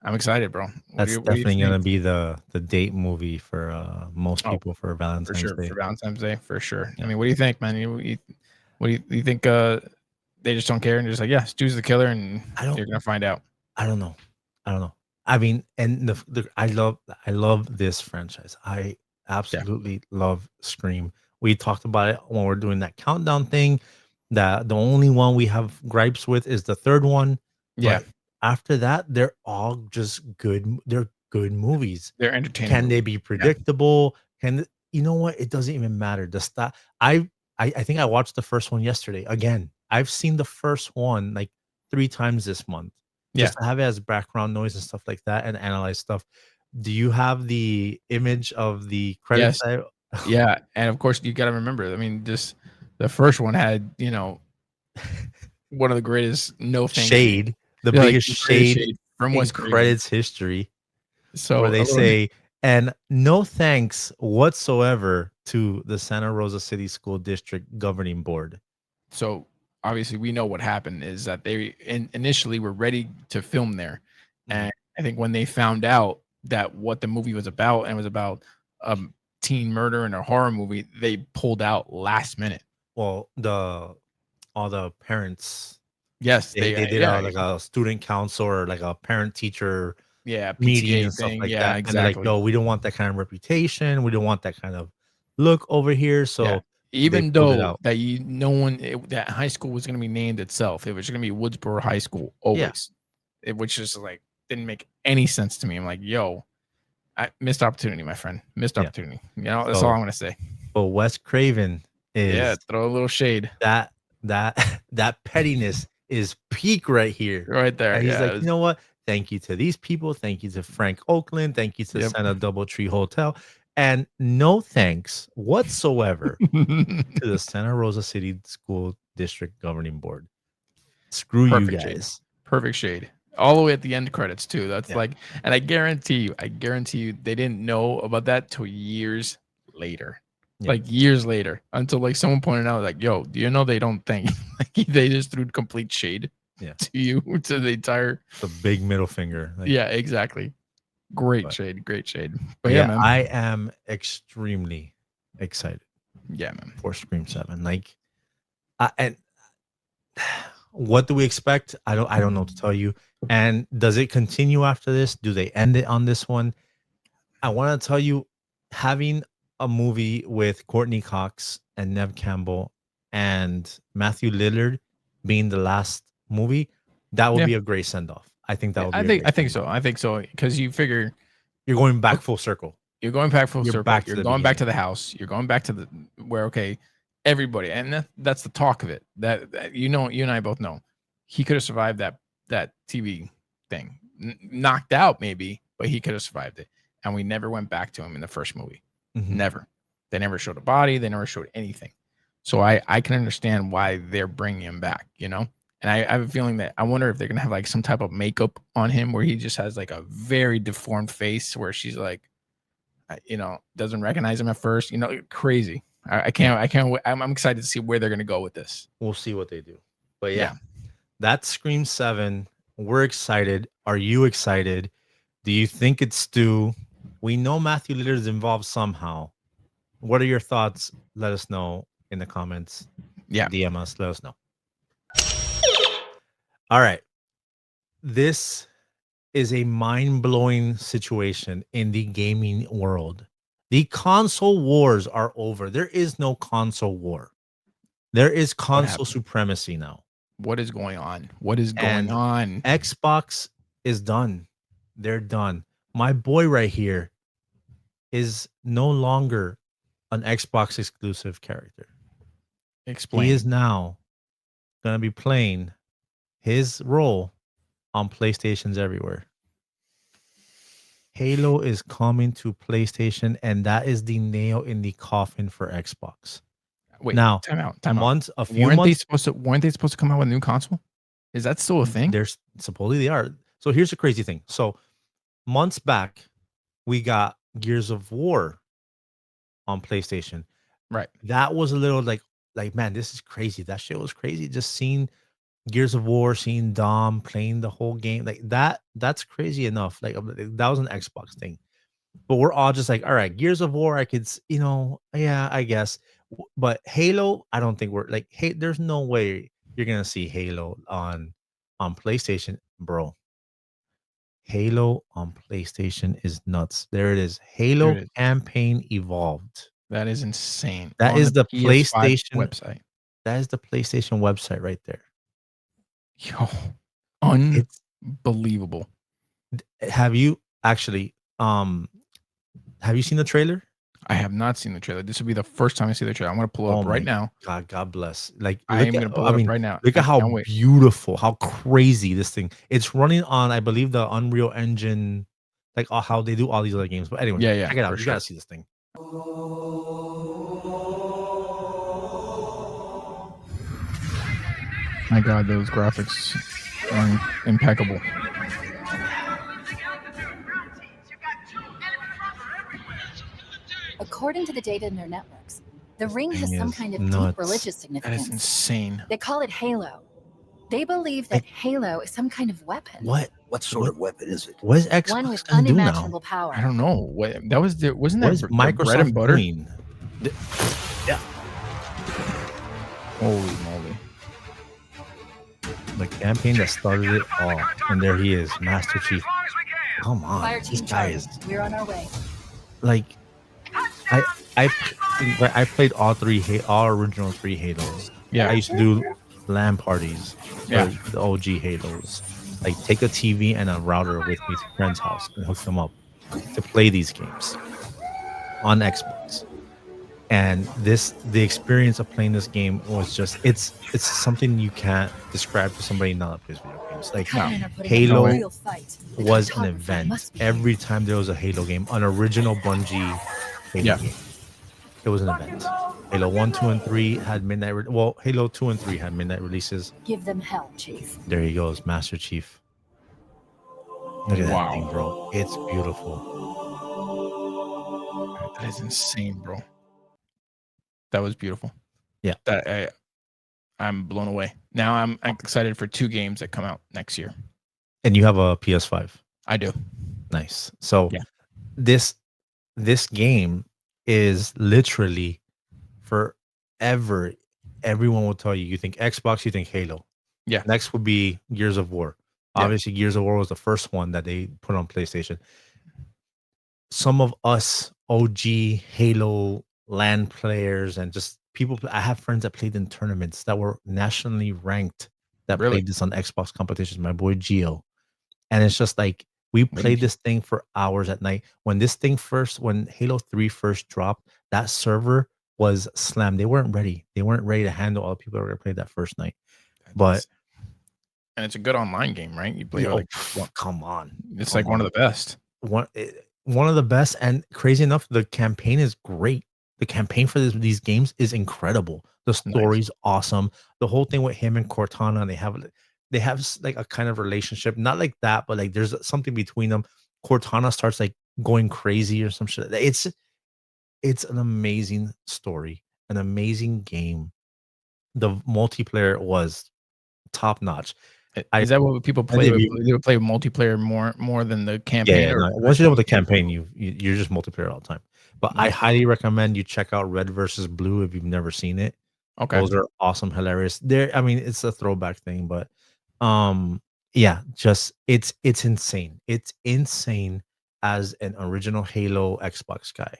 Speaker 2: I'm excited, bro.
Speaker 1: That's definitely gonna be the date movie for most people for Valentine's Day.
Speaker 2: For Valentine's Day, for sure. I mean, what do you think, man? What do you think? They just don't care and just like, yeah, Stu's the killer, and you're gonna find out.
Speaker 1: I don't know. I mean, and I love this franchise. I absolutely love Scream. We talked about it when we're doing that countdown thing. That the only one we have gripes with is the third one.
Speaker 2: Yeah.
Speaker 1: But after that, they're all just good. They're good movies.
Speaker 2: They're entertaining.
Speaker 1: Can they be predictable? You know what? It doesn't even matter. The stuff. I think I watched the first one yesterday again. I've seen the first one like 3 times this month. Just to have it as background noise and stuff like that and analyze stuff. Do you have the image of the credits?
Speaker 2: Yes. Yeah, and of course you got to remember. I mean, just the first one had one of the greatest
Speaker 1: shade, the biggest shade
Speaker 2: from West
Speaker 1: credits history.
Speaker 2: So
Speaker 1: where they say, and no thanks whatsoever to the Santa Rosa City School District Governing Board.
Speaker 2: So obviously we know what happened is that they initially were ready to film there, and I think when they found out that what the movie was about, and it was about teen murder and a horror movie, they pulled out last minute.
Speaker 1: Well, all the parents,
Speaker 2: Yes,
Speaker 1: they did
Speaker 2: yeah,
Speaker 1: like a student council or like a parent teacher
Speaker 2: yeah,
Speaker 1: meeting
Speaker 2: PTA
Speaker 1: and stuff
Speaker 2: thing.
Speaker 1: like
Speaker 2: Yeah,
Speaker 1: that. And they're like,
Speaker 2: exactly.
Speaker 1: no, we don't want that kind of reputation. We don't want that kind of look over here.
Speaker 2: Yeah.
Speaker 1: So
Speaker 2: Even
Speaker 1: they pulled it
Speaker 2: though
Speaker 1: out.
Speaker 2: that that high school was going to be named itself, it was going to be Woodsboro High School
Speaker 1: Yeah.
Speaker 2: always, which is like didn't make any sense to me. I'm like, yo, missed opportunity, my friend, missed
Speaker 1: Yeah.
Speaker 2: opportunity. You know, that's
Speaker 1: So-
Speaker 2: all I'm going to say.
Speaker 1: But Wes Craven is
Speaker 2: Yeah, throw a little shade
Speaker 1: that pettiness is peak right here.
Speaker 2: right there.
Speaker 1: And he's
Speaker 2: Yeah,
Speaker 1: like, you know what? Thank you to these people. Thank you to Frank Oakland. Thank you to
Speaker 2: Yep.
Speaker 1: Santa Doubletree Hotel. And no thanks whatsoever to the Santa Rosa City School District Governing Board. Screw
Speaker 2: Perfect
Speaker 1: you
Speaker 2: shade.
Speaker 1: guys.
Speaker 2: Perfect shade. All the way at the end credits too. That's
Speaker 1: Yeah.
Speaker 2: like, and I guarantee you, they didn't know about that till years later.
Speaker 1: Yeah.
Speaker 2: Like years later, until like someone pointed out, like, "Yo, do you know they don't think like they just threw complete shade
Speaker 1: Yeah.
Speaker 2: to you to the entire."
Speaker 1: The big middle finger. Like,
Speaker 2: Yeah, exactly. Great
Speaker 1: But-
Speaker 2: shade, great shade. But
Speaker 1: yeah,
Speaker 2: yeah, man.
Speaker 1: I am extremely excited
Speaker 2: Yeah, man.
Speaker 1: for Scream 7. Like, and what do we expect? I don't know what to tell you. And does it continue after this? Do they end it on this one? I want to tell you, having a movie with Courtney Cox and Nev Campbell and Matthew Lillard being the last movie, that would
Speaker 2: Yeah.
Speaker 1: be a great send off. I think that would be.
Speaker 2: I think so. I think so because you figure
Speaker 1: You're going back full circle.
Speaker 2: you're going back full
Speaker 1: You're
Speaker 2: circle.
Speaker 1: back to
Speaker 2: You're
Speaker 1: the
Speaker 2: going back to
Speaker 1: beginning.
Speaker 2: the house. You're going back to the where okay, everybody, and that's the talk of it. That you and I both know he could have survived that TV thing, knocked out maybe, but he could have survived it. And we never went back to him in the first movie.
Speaker 1: Mhm.
Speaker 2: Never. They never showed a body. They never showed anything. So I can understand why they're bringing him back. You know. And I have a feeling that I wonder if they're gonna have like some type of makeup on him where he just has like a very deformed face where she's like, doesn't recognize him at first. Crazy. I'm excited to see where they're gonna go with this.
Speaker 1: We'll see what they do. But yeah, that's Scream 7. We're excited. Are you excited? Do you think it's Stu? We know Matthew Lillard is involved somehow. What are your thoughts? Let us know in the comments.
Speaker 2: Yeah.
Speaker 1: DM us. Let us know. All right. This is a mind-blowing situation in the gaming world. The console wars are over. There is no console war. There is console
Speaker 2: happened?
Speaker 1: supremacy now.
Speaker 2: What is going on? What is going
Speaker 1: And
Speaker 2: on?
Speaker 1: Xbox is done. They're done. My boy right here is no longer an Xbox exclusive character.
Speaker 2: Explain.
Speaker 1: He is now going to be playing his role on PlayStations everywhere. Halo is coming to PlayStation, and that is the nail in the coffin for Xbox.
Speaker 2: Wait,
Speaker 1: now,
Speaker 2: time out.
Speaker 1: A few
Speaker 2: Weren't
Speaker 1: months.
Speaker 2: they supposed to come out with a new console? Is that still a thing?
Speaker 1: There's supposedly they are. So here's the crazy thing. So months back, we got Gears of War on PlayStation.
Speaker 2: Right.
Speaker 1: That was a little like man, this is crazy. That shit was crazy. Just seeing Gears of War, seeing Dom playing the whole game like that's crazy enough. Like that was an Xbox thing. But we're all just like, all right, Gears of War, I could, yeah, I guess. But Halo, I don't think we're like, hey, there's no way you're gonna see Halo on PlayStation, bro. Halo on PlayStation is nuts. There it is. Halo
Speaker 2: There it is.
Speaker 1: Campaign Evolved.
Speaker 2: That is insane.
Speaker 1: That
Speaker 2: On
Speaker 1: is the
Speaker 2: PS5
Speaker 1: PlayStation
Speaker 2: website.
Speaker 1: That is the PlayStation website right there.
Speaker 2: Yo,
Speaker 1: It's
Speaker 2: unbelievable.
Speaker 1: have you actually have you seen the trailer?
Speaker 2: I have not seen the trailer. This will be the first time I see the trailer. I'm gonna pull it up right now.
Speaker 1: God bless. Like
Speaker 2: I am gonna pull it up right now.
Speaker 1: Look
Speaker 2: I
Speaker 1: at how
Speaker 2: can't wait.
Speaker 1: beautiful, how crazy this thing. It's running on, I believe, the Unreal Engine, like how they do all these other games. But anyway,
Speaker 2: Yeah,
Speaker 1: check it out.
Speaker 2: for
Speaker 1: You
Speaker 2: sure.
Speaker 1: gotta see this thing.
Speaker 2: My God, those graphics are impeccable.
Speaker 7: According to the data in their networks, the ring has
Speaker 1: Thing
Speaker 7: some
Speaker 1: is
Speaker 7: kind of
Speaker 1: nuts.
Speaker 7: deep religious
Speaker 2: That is
Speaker 7: significance.
Speaker 2: insane.
Speaker 7: They call it Halo. They believe that Halo is some kind of weapon.
Speaker 1: What?
Speaker 5: What sort of weapon is it?
Speaker 1: What is
Speaker 7: One
Speaker 1: Xbox
Speaker 7: with
Speaker 1: gonna do now?
Speaker 7: unimaginable power.
Speaker 2: I don't know. What that was the wasn't
Speaker 1: What
Speaker 2: that
Speaker 1: is
Speaker 2: the bread
Speaker 1: Microsoft
Speaker 2: and butter?
Speaker 1: doing? Yeah,
Speaker 2: Holy moly!
Speaker 1: the campaign that started it all, and there he is, Master Chief. Come on,
Speaker 7: Fire
Speaker 1: this
Speaker 7: team
Speaker 1: guy
Speaker 7: Charlie.
Speaker 1: is
Speaker 7: We're on our way.
Speaker 1: like I played all original 3 Halos.
Speaker 2: Yeah.
Speaker 1: I used to do LAN parties for
Speaker 2: Yeah.
Speaker 1: the OG Halos. Like take a TV and a router with me to a friend's house and hook them up to play these games on Xbox. And the experience of playing this game was just it's something you can't describe to somebody not that plays video games. Like
Speaker 7: Cutmen are putting
Speaker 1: Halo
Speaker 7: up a real fight. The
Speaker 1: was an
Speaker 7: cartographer
Speaker 1: event
Speaker 7: must be
Speaker 1: every time there was a Halo game, an original Bungie Halo
Speaker 2: Yeah.
Speaker 1: game. It was an event. Halo 1, 2, and 3 had midnight. Halo 2 and 3 had midnight releases.
Speaker 7: Give them hell, Chief.
Speaker 1: There he goes, Master Chief. Look at that
Speaker 2: Wow.
Speaker 1: thing, bro. It's beautiful.
Speaker 2: That is insane, bro. That was beautiful.
Speaker 1: Yeah.
Speaker 2: I'm blown away. Now I'm excited for 2 games that come out next year.
Speaker 1: And you have a PS5.
Speaker 2: I do.
Speaker 1: Nice. So
Speaker 2: Yeah.
Speaker 1: this game is literally forever. Everyone will tell you, you think Xbox, you think Halo.
Speaker 2: Yeah.
Speaker 1: Next would be Gears of War.
Speaker 2: Yeah.
Speaker 1: Obviously, Gears of War was the first one that they put on PlayStation. Some of us OG Halo LAN players and just people, I have friends that played in tournaments that were nationally ranked that
Speaker 2: Really?
Speaker 1: played this on Xbox competitions. My boy Gio. And it's just like we played this thing for hours at night. When Halo 3 first dropped, that server was slammed. They weren't ready. They weren't ready to handle all the people that were going to play that first night. But
Speaker 2: and it's a good online game, right? You play
Speaker 1: come on.
Speaker 2: It's
Speaker 1: Come
Speaker 2: like one of the best.
Speaker 1: One of the best, and crazy enough, the campaign is great. The campaign for these games is incredible. The story's awesome. The whole thing with him and Cortana, they have like a kind of relationship, not like that, but like there's something between them. Cortana starts like going crazy or some shit. It's an amazing story, an amazing game. The multiplayer was top notch.
Speaker 2: Is that what people play?
Speaker 1: think
Speaker 2: They would play multiplayer more than the
Speaker 1: Yeah,
Speaker 2: campaign.
Speaker 1: yeah,
Speaker 2: or
Speaker 1: no, once you're done with the campaign, you're just multiplayer all the time. But I highly recommend you check out Red versus Blue if you've never seen it.
Speaker 2: Okay.
Speaker 1: Those are awesome, hilarious. I mean, it's a throwback thing, but yeah, just it's insane. It's insane as an original Halo Xbox guy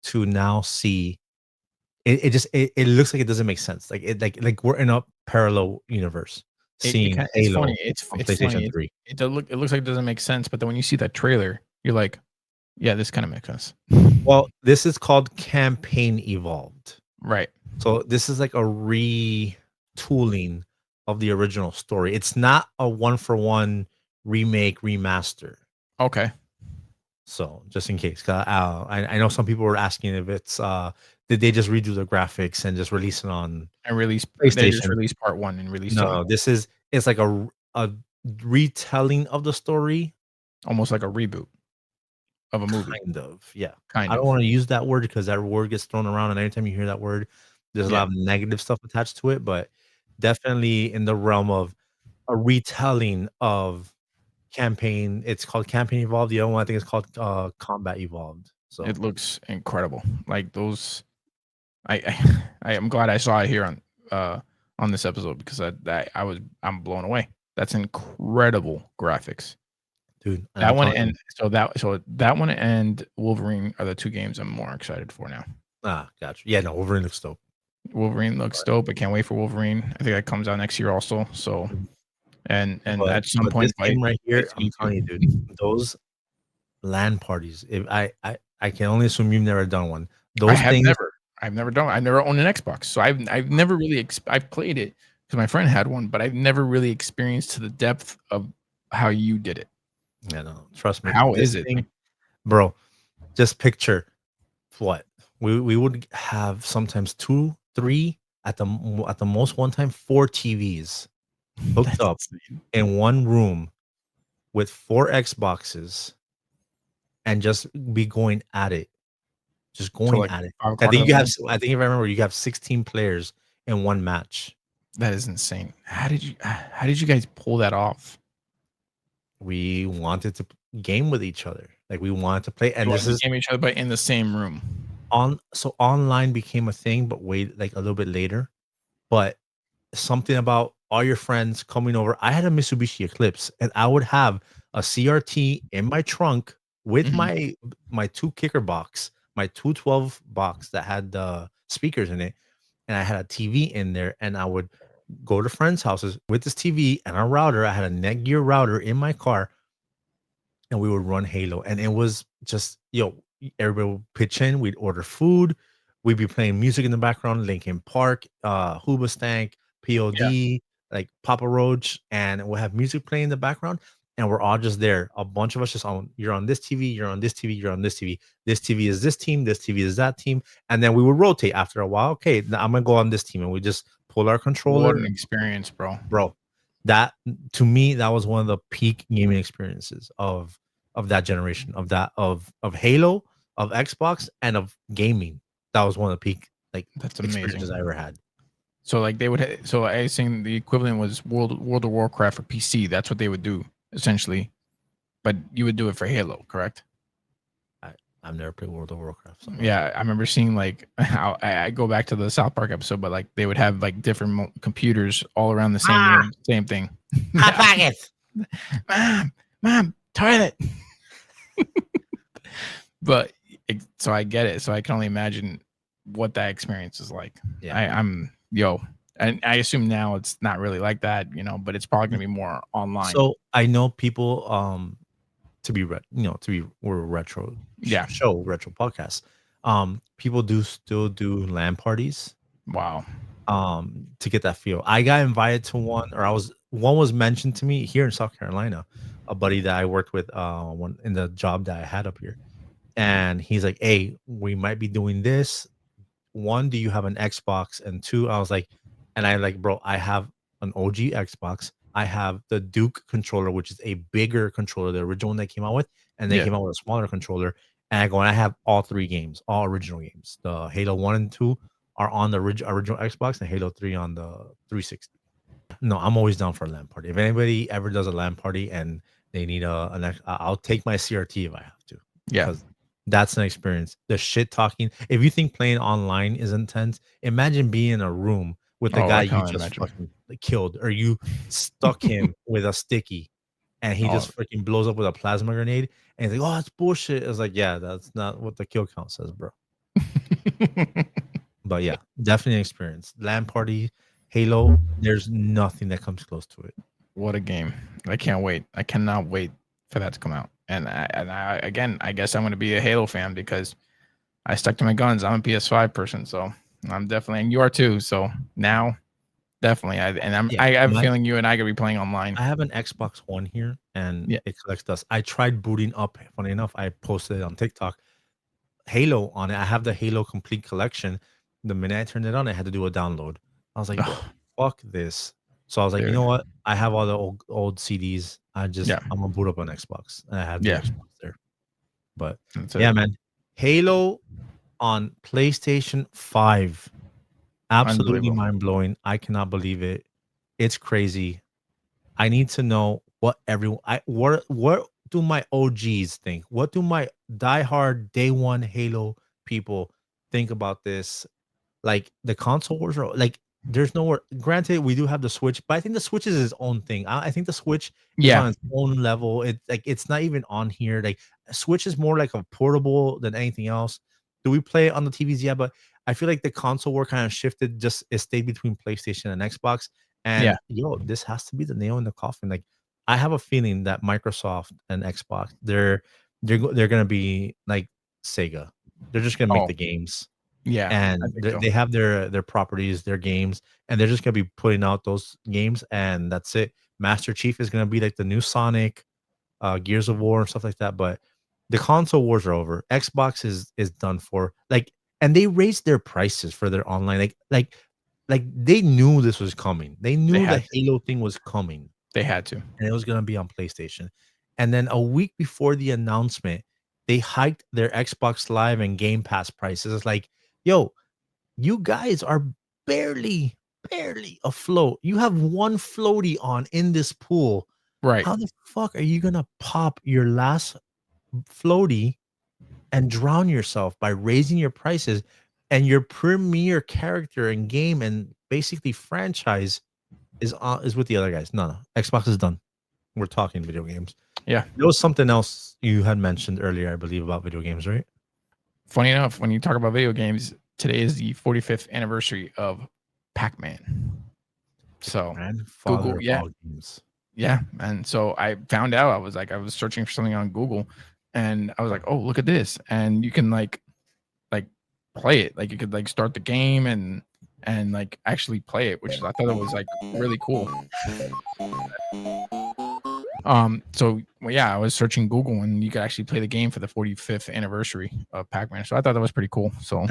Speaker 1: to now see it looks like it doesn't make sense. Like we're in a parallel universe. Seeing
Speaker 2: It's
Speaker 1: Halo
Speaker 2: funny.
Speaker 1: on
Speaker 2: It's
Speaker 1: PlayStation
Speaker 2: funny.
Speaker 1: 3.
Speaker 2: It looks like it doesn't make sense, but then when you see that trailer, you're like, yeah, this kind of makes sense.
Speaker 1: Well, this is called Campaign Evolved.
Speaker 2: Right.
Speaker 1: So this is like a retooling of the original story. It's not a 1-for-1 remake remaster.
Speaker 2: Okay.
Speaker 1: So just in case, 'cause, I know some people were asking if it's did they just redo the graphics and just release it on
Speaker 2: And they just
Speaker 1: PlayStation?
Speaker 2: released part 1 and released
Speaker 1: No, it's like a retelling of the story,
Speaker 2: almost like a reboot of a movie.
Speaker 1: kind of. Yeah,
Speaker 2: Kind
Speaker 1: I don't
Speaker 2: of.
Speaker 1: want to use that word because that word gets thrown around, and anytime you hear that word, there's a lot of negative stuff attached to it. But definitely in the realm of a retelling of campaign. It's called Campaign Evolved. The other one I think is called Combat Evolved. So
Speaker 2: It looks incredible. Like those, I am glad I saw it here on this episode because I'm blown away. That's incredible graphics,
Speaker 1: dude,
Speaker 2: that one and that one and Wolverine are the 2 games I'm more excited for now.
Speaker 1: Gotcha. Yeah, no, Wolverine looks dope.
Speaker 2: Wolverine looks dope. I can't wait for Wolverine. I think that comes out next year also. So, and at some point,
Speaker 1: this game right here, I'm telling you, dude, those LAN parties. If I can only assume you've never done one. Those things.
Speaker 2: I've never done. I've never owned an Xbox, so I've never really. I've played it because my friend had one, but I've never really experienced to the depth of how you did it.
Speaker 1: Yeah, no, trust me.
Speaker 2: How is it,
Speaker 1: bro? Just picture what we would have sometimes 2, 3 at the most one time 4 TVs hooked up in one room with 4 Xboxes and just be going at it. Just going at it. I think if I remember, you have 16 players in one match.
Speaker 2: That is insane. How did you guys pull that off?
Speaker 1: we wanted to game with each other. Like we wanted to play, and
Speaker 2: You
Speaker 1: this
Speaker 2: wanted
Speaker 1: is
Speaker 2: to game each other, but in the same room.
Speaker 1: so online became a thing, but wait, like a little bit later. But something about all your friends coming over. I had a Mitsubishi Eclipse, and I would have a CRT in my trunk with
Speaker 2: Mhm.
Speaker 1: my two kicker box, my 212 box that had the speakers in it, and I had a TV in there, and I would go to friends' houses with this TV and a router. I had a Netgear router in my car, and we would run Halo, and it was just everybody would pitch in. We'd order food. We'd be playing music in the background, Linkin Park, Hoobastank,
Speaker 2: Yeah.
Speaker 1: POD, like Papa Roach, and we'll have music playing in the background, and we're all just there. A bunch of us just on. You're on this TV. You're on this TV. You're on this TV. This TV is this team. This TV is that team, and then we would rotate after a while. Okay, now I'm gonna go on this team, and we just pull our
Speaker 2: What
Speaker 1: controller,
Speaker 2: an experience,
Speaker 1: bro. That to me, that was one of the peak gaming experiences of that generation, of Halo, of Xbox, and of gaming. That was one of the peak like
Speaker 2: That's
Speaker 1: experiences
Speaker 2: amazing.
Speaker 1: I ever had.
Speaker 2: So like they would. So I think the equivalent was World of Warcraft for PC. That's what they would do essentially, but you would do it for Halo, correct?
Speaker 1: I've never played World of Warcraft. So
Speaker 2: Yeah, I remember seeing like how I go back to the South Park episode, but like they would have like different computers all around the same room, same thing.
Speaker 1: Hot pockets.
Speaker 2: Mom, toilet. But so I get it. So I can only imagine what that experience is like.
Speaker 1: Yeah.
Speaker 2: I'm and I assume now it's not really like that, but it's probably gonna be more online.
Speaker 1: So I know people to be we're retro
Speaker 2: Yeah.
Speaker 1: show retro podcast. People do still do LAN parties
Speaker 2: Wow.
Speaker 1: to get that feel. I got invited to one, or one was mentioned to me here in South Carolina, a buddy that I worked with one in the job that I had up here. And he's like, "Hey, we might be doing this. One, do you have an Xbox? And two," I was like, and I like, bro, I have an OG Xbox. I have the Duke controller, which is a bigger controller, the original one they came out with, and they
Speaker 2: Yeah.
Speaker 1: came out with a smaller controller. And I go, and I have all three games, all original games. The Halo 1 and 2 are on the original Xbox, and Halo 3 on the 360. No, I'm always down for a LAN party. If anybody ever does a LAN party and they need I'll take my CRT if I have to.
Speaker 2: Yeah.
Speaker 1: Because that's an experience. The shit talking. If you think playing online is intense, imagine being in a room with the
Speaker 2: Oh,
Speaker 1: guy
Speaker 2: I
Speaker 1: you
Speaker 2: can only
Speaker 1: just
Speaker 2: imagine.
Speaker 1: fucking killed, or you stuck him with a sticky, and he
Speaker 2: Oh.
Speaker 1: just freaking blows up with a plasma grenade. And he's like, "Oh, that's bullshit." It's like, yeah, that's not what the kill count says, bro. But yeah, definitely an experience. LAN party, Halo. There's nothing that comes close to it.
Speaker 2: What a game. I can't wait. I cannot wait for that to come out. And I again, I guess I'm going to be a Halo fan because I stuck to my guns. I'm a PS5 person, so I'm definitely, and you are too. So now, definitely, I have a feeling you and I could be playing online.
Speaker 1: I have an Xbox One here, and
Speaker 2: Yeah.
Speaker 1: it collects dust. I tried booting up. Funny enough, I posted it on TikTok. Halo on it. I have the Halo complete collection. The minute I turned it on, I had to do a download. I was like, bro, fuck this. So I was like, you
Speaker 2: Dude.
Speaker 1: know what? I have all the old CDs. I'm gonna boot up on Xbox, and I have the
Speaker 2: Yeah.
Speaker 1: Xbox there. But
Speaker 2: That's
Speaker 1: yeah,
Speaker 2: it.
Speaker 1: man, Halo on PlayStation 5, absolutely
Speaker 2: Unbelievable.
Speaker 1: mind blowing. I cannot believe it. It's crazy. I need to know what what do my OGs think? What do my diehard day one Halo people think about this? Like the console wars are like there's nowhere. Granted, we do have the Switch, but I think the Switch is its own thing. I think the Switch is on its own level. It's not even on here. Like Switch is more like a portable than anything else. Do we play it on the TVs? Yeah, but I feel like the console war kind of shifted. Just it stayed between PlayStation and Xbox. And this has to be the nail in the coffin. Like I have a feeling that Microsoft and Xbox, they're gonna be like Sega. They're just gonna make the games.
Speaker 2: Yeah,
Speaker 1: And
Speaker 2: I think so.
Speaker 1: they have their properties, their games, and they're just gonna be putting out those games, and that's it. Master Chief is gonna be like the new Sonic, Gears of War and stuff like that. But the console wars are over. Xbox is done for. Like, and they raised their prices for their online. Like they knew this was coming. They knew
Speaker 2: had
Speaker 1: the Halo thing was coming,
Speaker 2: They had to.
Speaker 1: and it was gonna be on PlayStation. And then a week before the announcement, they hiked their Xbox Live and Game Pass prices. It's like, yo, you guys are barely afloat. You have one floaty on in this pool.
Speaker 2: Right.
Speaker 1: How the fuck are you gonna pop your last floaty and drown yourself by raising your prices, and your premier character in game and basically franchise is with the other guys? No, Xbox is done. We're talking video games.
Speaker 2: Yeah.
Speaker 1: There was something else you had mentioned earlier, I believe, about video games, right?
Speaker 2: Funny enough, when you talk about video games, today is the 45th anniversary of Pac-Man. So
Speaker 1: Grandfather
Speaker 2: Google,
Speaker 1: of
Speaker 2: yeah,
Speaker 1: all games.
Speaker 2: yeah. And so I found out, I was searching for something on Google, and I was like, oh, look at this. And you can like play it. Like you could like start the game and like actually play it, which I thought it was like really cool. So well, yeah, I was searching Google and you could actually play the game for the 45th anniversary of Pac-Man. So I thought that was pretty cool. So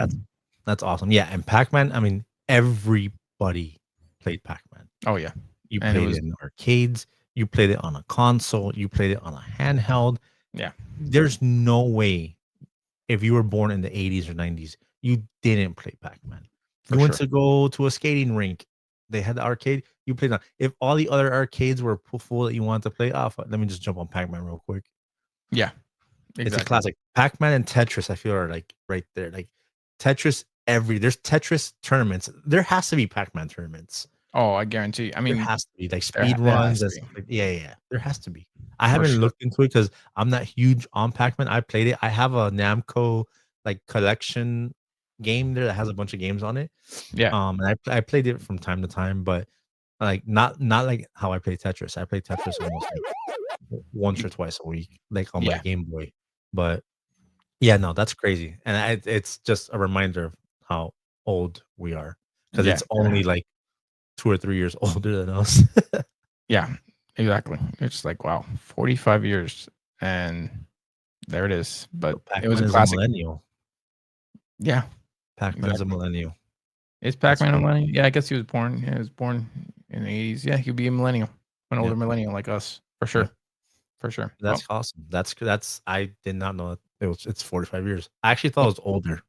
Speaker 1: That's awesome. Yeah, and Pac-Man, I mean, everybody played Pac-Man.
Speaker 2: oh yeah.
Speaker 1: You
Speaker 2: And it
Speaker 1: played
Speaker 2: was
Speaker 1: it in arcades, you played it on a console, you played it on a handheld.
Speaker 2: Yeah.
Speaker 1: There's no way if you were born in the 80s or 90s, you didn't play Pac-Man.
Speaker 2: For
Speaker 1: You went
Speaker 2: sure.
Speaker 1: to go to a skating rink. They had the arcade. You played on. If all the other arcades were full that you wanted to play, let me just jump on Pac-Man real quick.
Speaker 2: Yeah.
Speaker 1: It's a
Speaker 2: Exactly.
Speaker 1: classic. Pac-Man and Tetris, I feel, are like right there. Like Tetris, there's Tetris tournaments. There has to be Pac-Man tournaments.
Speaker 2: Oh, I guarantee. I
Speaker 1: There
Speaker 2: mean,
Speaker 1: has to be like
Speaker 2: there
Speaker 1: speed
Speaker 2: has
Speaker 1: runs
Speaker 2: to
Speaker 1: and
Speaker 2: be.
Speaker 1: stuff like yeah. There has to be. I haven't
Speaker 2: sure.
Speaker 1: looked into it because I'm not huge on Pac-Man. I played it. I have a Namco like collection game there that has a bunch of games on it.
Speaker 2: Yeah.
Speaker 1: And I played it from time to time, but like not like how I play Tetris. I play Tetris almost like once or twice a week, like on my
Speaker 2: Yeah.
Speaker 1: Game Boy. But yeah, no, that's crazy, and it's just a reminder of how old we are because
Speaker 2: Yeah.
Speaker 1: it's only like 2 or 3 years older than us.
Speaker 2: Yeah. Exactly. It's like wow, 45 years, and there it is. But it was
Speaker 1: Pac-Man
Speaker 2: a
Speaker 1: is a
Speaker 2: classic.
Speaker 1: millennial.
Speaker 2: Yeah.
Speaker 1: Pac-Man is a
Speaker 2: Exactly.
Speaker 1: millennial.
Speaker 2: Is Pac-Man a
Speaker 1: crazy.
Speaker 2: millennial? Yeah, I guess he was born. Yeah, he was born in the 80s. Yeah, he'd be a millennial, an older
Speaker 1: Yep.
Speaker 2: millennial like us, for sure.
Speaker 1: Yep.
Speaker 2: For sure.
Speaker 1: That's awesome. That's I did not know it's 45 years. I actually thought it was older.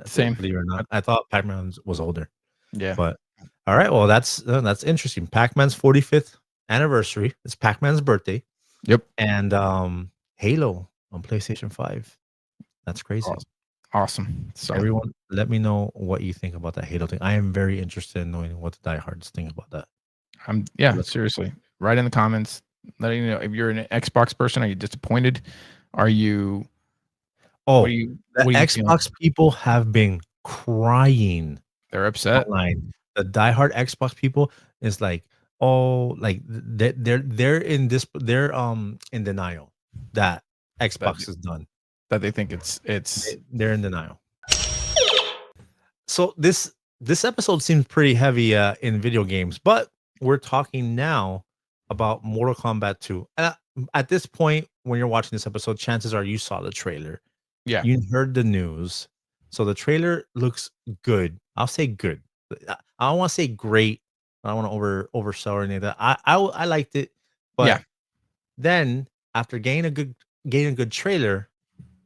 Speaker 2: Same.
Speaker 1: Believe it or not. I thought Pac-Man was older.
Speaker 2: Yeah.
Speaker 1: But all right, well that's interesting. Pac-Man's 45th anniversary. It's Pac-Man's birthday.
Speaker 2: Yep.
Speaker 1: And Halo on PlayStation 5. That's crazy.
Speaker 2: Awesome. So
Speaker 1: Everyone, let me know what you think about that Halo thing. I am very interested in knowing what the diehards think about that.
Speaker 2: seriously. Write in the comments. Letting you know if you're an Xbox person. Are you disappointed? Are you
Speaker 1: Oh,
Speaker 2: what do you
Speaker 1: the
Speaker 2: feeling?
Speaker 1: Xbox people have been crying
Speaker 2: They're upset.
Speaker 1: online. The diehard Xbox people is like, oh, like they're in denial that Xbox is done.
Speaker 2: That they think it's
Speaker 1: They're in denial. So this episode seems pretty heavy in video games, but we're talking now about Mortal Kombat 2. At this point, when you're watching this episode, chances are you saw the trailer.
Speaker 2: yeah.
Speaker 1: You heard the news. So the trailer looks good. I'll say good. I don't want to say great. I don't want to oversell or anything like that. I liked it, but
Speaker 2: Yeah.
Speaker 1: then after getting a good trailer,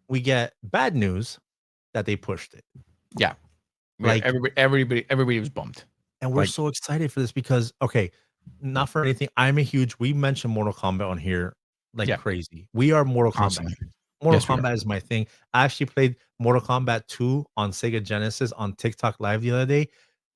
Speaker 1: we get bad news that they pushed it.
Speaker 2: Yeah.
Speaker 1: Like
Speaker 2: everybody was bummed.
Speaker 1: And we're
Speaker 2: Like-
Speaker 1: so excited for this because not for anything. We mentioned Mortal Kombat on here like
Speaker 2: Yeah.
Speaker 1: crazy. We are Mortal Kombat.
Speaker 2: Constantly.
Speaker 1: Mortal
Speaker 2: Yes, we are.
Speaker 1: Kombat is my thing. I actually played Mortal Kombat 2 on Sega Genesis on TikTok Live the other day.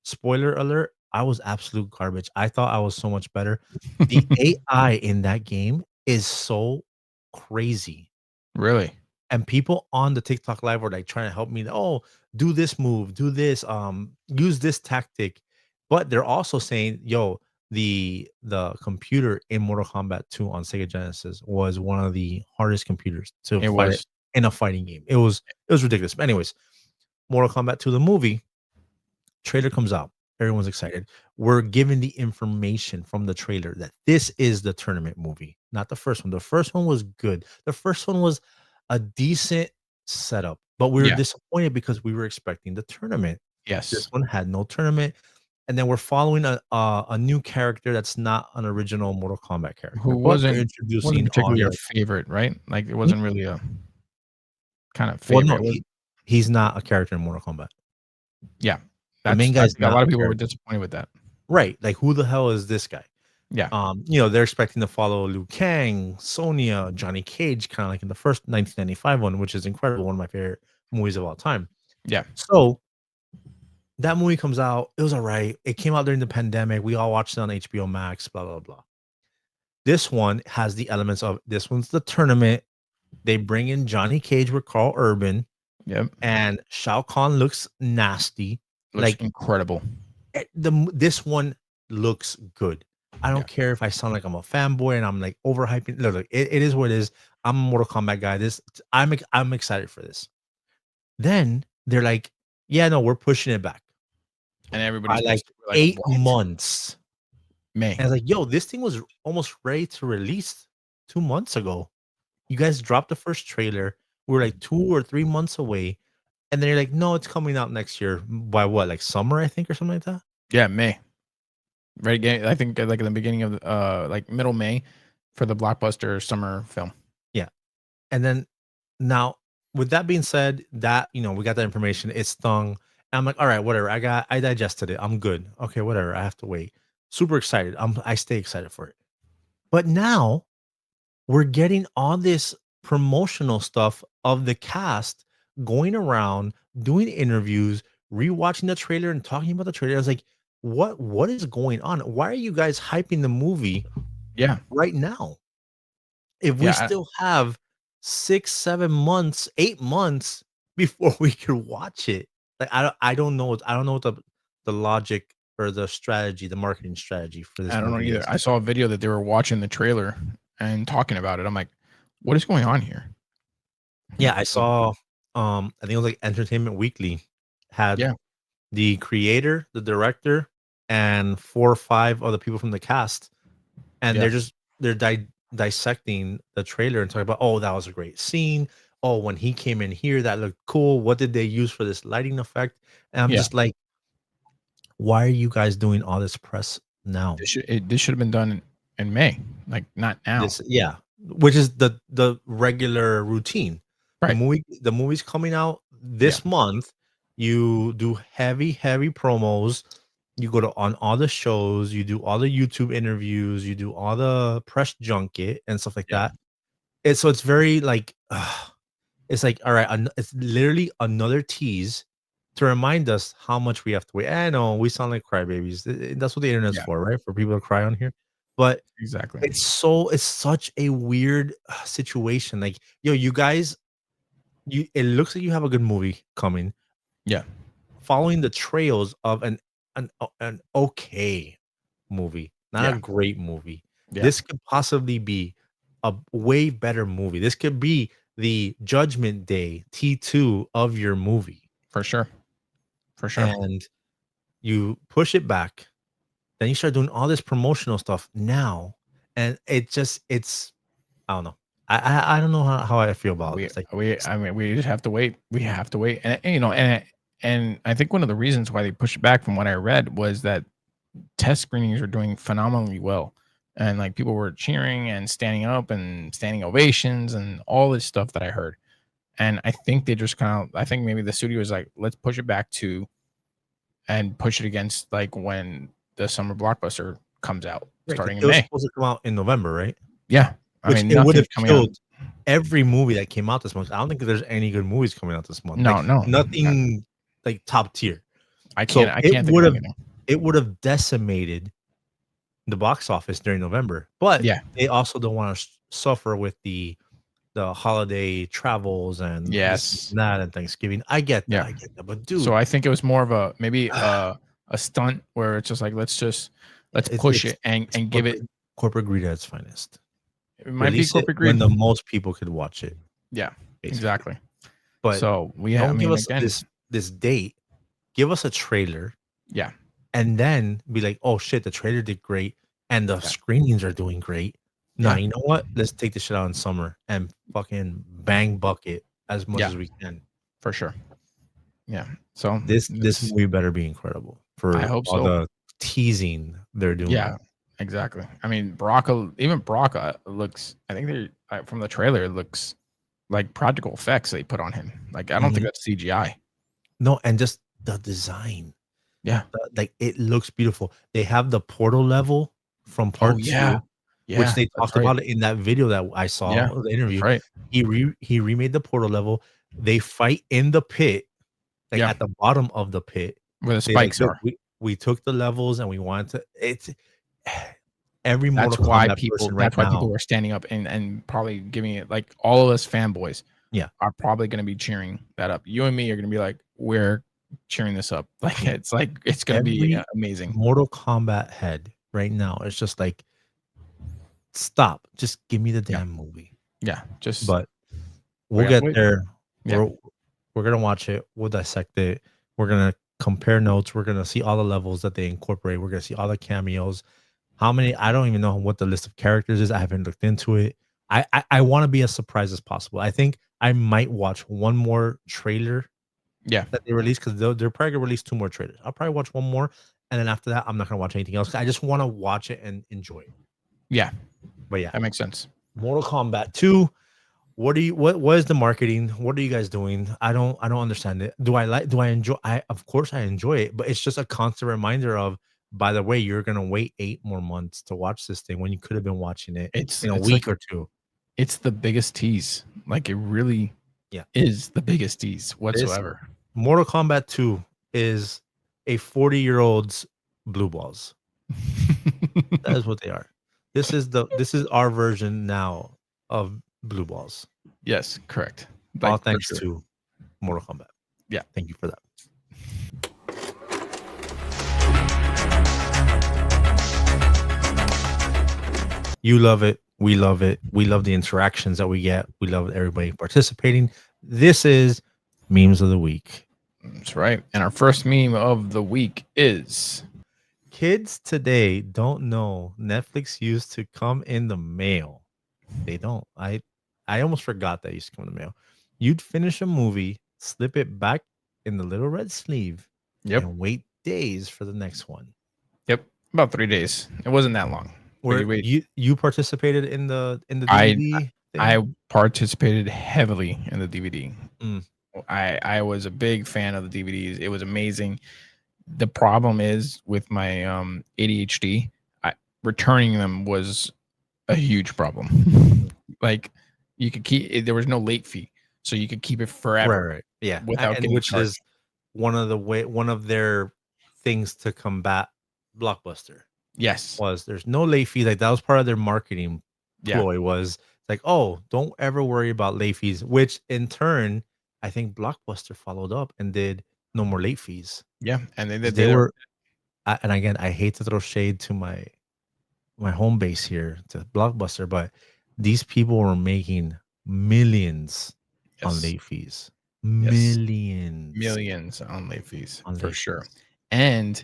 Speaker 1: Spoiler alert, I was absolute garbage. I thought I was so much better. The AI in that game is so crazy.
Speaker 2: Really?
Speaker 1: And people on the TikTok Live were like trying to help me. Oh, do this move, do this, use this tactic. But they're also saying, yo, the computer in Mortal Kombat 2 on Sega Genesis was one of the hardest computers to fight it in a fighting game. It was ridiculous. But anyways, Mortal Kombat 2, the movie, trailer comes out. Everyone's excited. We're given the information from the trailer that this is the tournament movie, not the first one. The first one was good. The first one was a decent setup, but we were disappointed because we were expecting the tournament.
Speaker 2: Yes.
Speaker 1: This one had no tournament. And then we're following a new character that's not an original Mortal Kombat character.
Speaker 2: Who wasn't particularly your favorite, right? Like it wasn't really a kind of favorite.
Speaker 1: Well, no, he's not a character in Mortal Kombat.
Speaker 2: Yeah.
Speaker 1: The main guy's
Speaker 2: a lot of people were disappointed with that.
Speaker 1: Right. Like, who the hell is this guy?
Speaker 2: Yeah.
Speaker 1: They're expecting to follow Liu Kang, Sonya, Johnny Cage, kind of like in the first 1995 one, which is incredible, one of my favorite movies of all time.
Speaker 2: Yeah.
Speaker 1: So that movie comes out. It was all right. It came out during the pandemic. We all watched it on HBO Max, blah, blah, blah. This one has the elements of this one's the tournament. They bring in Johnny Cage with Carl Urban,
Speaker 2: Yep.
Speaker 1: and Shao Kahn looks nasty.
Speaker 2: Looks
Speaker 1: Like
Speaker 2: incredible.
Speaker 1: this one looks good. I don't care if I sound like I'm a fanboy and I'm like overhyping. Look, it is what it is. I'm a Mortal Kombat guy. I'm excited for this. Then they're like, yeah, no, we're pushing it back.
Speaker 2: And
Speaker 1: By
Speaker 2: everybody's
Speaker 1: like
Speaker 2: pissed. We're
Speaker 1: 8
Speaker 2: what?
Speaker 1: months.
Speaker 2: May.
Speaker 1: And I was like, yo, this thing was almost ready to release 2 months ago. You guys dropped the first trailer. We're like 2 or 3 months away. And then you're like, no, it's coming out next year. By what? Like summer, I think, or something like that?
Speaker 2: Yeah, May. Right. I think like in the beginning of like middle May for the blockbuster summer film.
Speaker 1: Yeah. And then now, with that being said, that we got that information. It stung. And I'm like, all right, whatever. I digested it. I'm good. Okay, whatever. I have to wait. Super excited. I stay excited for it. But now we're getting all this promotional stuff of the cast going around doing interviews, rewatching the trailer and talking about the trailer. I was like, what is going on? Why are you guys hyping the movie
Speaker 2: Yeah.
Speaker 1: right now? If we still have 6, 7 months, 8 months before we can watch it. Like I don't know. I don't know what the logic or the strategy, the marketing strategy for this
Speaker 2: I don't know
Speaker 1: movie
Speaker 2: either.
Speaker 1: is.
Speaker 2: I saw a video that they were watching the trailer and talking about it. I'm like, what is going on here?
Speaker 1: Yeah, I saw I think it was like Entertainment Weekly had the creator, the director, and 4 or 5 other people from the cast, and they're dissecting the trailer and talking about, oh, that was a great scene. Oh, when he came in here, that looked cool. What did they use for this lighting effect? And I'm just like, why are you guys doing all this press now?
Speaker 2: This should have been done in May, like not now.
Speaker 1: Which is the regular routine.
Speaker 2: Right.
Speaker 1: The movie's coming out this month. You do heavy promos. You go on all the shows. You do all the YouTube interviews. You do all the press junket and stuff like that. It's very like, it's like, all right, it's literally another tease to remind us how much we have to wait. I know we sound like crybabies. That's what the internet's for, right? For people to cry on here. But
Speaker 2: exactly,
Speaker 1: it's such a weird situation. Like, yo, you guys, it looks like you have a good movie coming.
Speaker 2: Yeah,
Speaker 1: following the trails of an okay movie, not a great movie. This could possibly be a way better movie. This could be the Judgment Day T2 of your movie.
Speaker 2: For sure.
Speaker 1: And you push it back. Then you start doing all this promotional stuff now. And it's I don't know. I don't know how I feel about it. Like,
Speaker 2: we just have to wait. We have to wait. And I think one of the reasons why they pushed it back from what I read was that test screenings are doing phenomenally well. And like people were cheering and standing up and standing ovations and all this stuff that I heard. And I think they just I think maybe the studio is like, let's push it back and push it against like when the summer blockbuster comes out starting in May.
Speaker 1: It was supposed to come out in November, right?
Speaker 2: Yeah.
Speaker 1: It would have killed every movie that came out this month. I don't think there's any good movies coming out this month.
Speaker 2: No,
Speaker 1: nothing like top tier.
Speaker 2: I can't think of anything.
Speaker 1: It would have decimated the box office during November. But they also don't want to suffer with the holiday travels and that and Thanksgiving. I get that. But dude,
Speaker 2: so I think it was more of a maybe a stunt where it's just like let's push it and give it
Speaker 1: corporate greed at its finest.
Speaker 2: It might be corporate greed
Speaker 1: when the most people could watch it.
Speaker 2: Yeah, exactly.
Speaker 1: But
Speaker 2: so
Speaker 1: give us this date. Give us a trailer.
Speaker 2: Yeah,
Speaker 1: and then be like, oh shit, the trailer did great, and the screenings are doing great. Nah, you know what? Let's take this shit out in summer and fucking bang bucket as much as we can.
Speaker 2: For sure. Yeah. So
Speaker 1: this movie better be incredible for
Speaker 2: I hope
Speaker 1: all the teasing they're doing.
Speaker 2: Yeah, exactly. I mean, Baraka looks, I think from the trailer, it looks like practical effects they put on him. Like, I don't think that's CGI.
Speaker 1: No, and just the design.
Speaker 2: Yeah.
Speaker 1: Like, it looks beautiful. They have the portal level from
Speaker 2: Oh
Speaker 1: part
Speaker 2: yeah,
Speaker 1: 2, which
Speaker 2: yeah,
Speaker 1: they
Speaker 2: that's
Speaker 1: talked
Speaker 2: right.
Speaker 1: about it in that video that I saw,
Speaker 2: Yeah,
Speaker 1: the
Speaker 2: that's
Speaker 1: interview.
Speaker 2: right.
Speaker 1: He remade the portal level. They fight in the pit, like
Speaker 2: Yeah,
Speaker 1: at the bottom of the pit.
Speaker 2: where the
Speaker 1: They like,
Speaker 2: spikes
Speaker 1: look,
Speaker 2: are.
Speaker 1: we took the levels and we wanted to. It's every
Speaker 2: That's
Speaker 1: Mortal
Speaker 2: why
Speaker 1: Kombat
Speaker 2: people.
Speaker 1: person right
Speaker 2: That's why people
Speaker 1: now.
Speaker 2: were standing up and probably giving it like all of us fanboys
Speaker 1: Yeah,
Speaker 2: are probably going to be cheering that up. You and me are going to be like, we're cheering this up. Like it's going to be
Speaker 1: every
Speaker 2: amazing.
Speaker 1: Mortal Kombat head right now. It's just like, stop, just give me the
Speaker 2: Yeah,
Speaker 1: damn movie.
Speaker 2: yeah. Just
Speaker 1: But
Speaker 2: we
Speaker 1: we'll
Speaker 2: gotta
Speaker 1: get
Speaker 2: wait.
Speaker 1: there.
Speaker 2: Yeah,
Speaker 1: We're gonna watch it. We'll dissect it. We're gonna compare notes. We're gonna see all the levels that they incorporate. We're gonna see all the cameos. How many? I don't even know what the list of characters is. I haven't looked into it. I want to be as surprised as possible. I think I might watch one more trailer
Speaker 2: yeah,
Speaker 1: that they release, because they're probably gonna release 2 more trailers. I'll probably watch one more, and then after that, I'm not gonna watch anything else. I just want to watch it and enjoy it.
Speaker 2: yeah.
Speaker 1: But yeah,
Speaker 2: That makes sense.
Speaker 1: Mortal Kombat 2. What is the marketing? What are you guys doing? I don't understand it. Do I enjoy? I Of course I enjoy it, but it's just a constant reminder of, by the way, you're gonna wait 8 more months to watch this thing when you could have been watching it in a
Speaker 2: It's like
Speaker 1: week or 2.
Speaker 2: it's the biggest tease. Like it really
Speaker 1: Yeah.
Speaker 2: is the biggest tease
Speaker 1: This
Speaker 2: whatsoever.
Speaker 1: Mortal Kombat 2 is a 40-year-old's blue balls. That is what they are. This is our version now of blue balls.
Speaker 2: Yes, correct.
Speaker 1: All
Speaker 2: Like for
Speaker 1: thanks
Speaker 2: sure.
Speaker 1: to Mortal Kombat.
Speaker 2: Yeah.
Speaker 1: Thank you for that. You love it. We love it. We love the interactions that we get. We love everybody participating. This is Memes of the Week.
Speaker 2: That's right. And our first meme of the week is
Speaker 1: Kids today don't know Netflix used to come in the mail. They don't. I almost forgot that used to come in the mail. You'd finish a movie, slip it back in the little red sleeve,
Speaker 2: yep,
Speaker 1: and wait days for the next one.
Speaker 2: yep, about 3 days. It wasn't that long. But
Speaker 1: Where
Speaker 2: you wait.
Speaker 1: you participated in the
Speaker 2: I
Speaker 1: DVD thing?
Speaker 2: I participated heavily in the DVD.
Speaker 1: Mm.
Speaker 2: I was a big fan of the DVDs. It was amazing. The problem is with my ADHD, returning them was a huge problem. Like you could keep there was no late fee, so you could keep it forever
Speaker 1: Right. Yeah.
Speaker 2: without
Speaker 1: And
Speaker 2: getting
Speaker 1: which
Speaker 2: charged.
Speaker 1: is one of their things to combat Blockbuster
Speaker 2: Yes.
Speaker 1: was there's no late fee. Like that was part of their marketing
Speaker 2: Yeah.
Speaker 1: ploy, was like, oh, don't ever worry about late fees, which in turn, I think Blockbuster followed up and did no more late fees.
Speaker 2: Yeah. And they
Speaker 1: 'Cause
Speaker 2: did.
Speaker 1: they were, and again, I hate to throw shade to my home base here to Blockbuster, but these people were making millions on
Speaker 2: Yes.
Speaker 1: late fees.
Speaker 2: Yes.
Speaker 1: Millions.
Speaker 2: Millions on late fees
Speaker 1: On
Speaker 2: for
Speaker 1: late
Speaker 2: sure.
Speaker 1: fees.
Speaker 2: And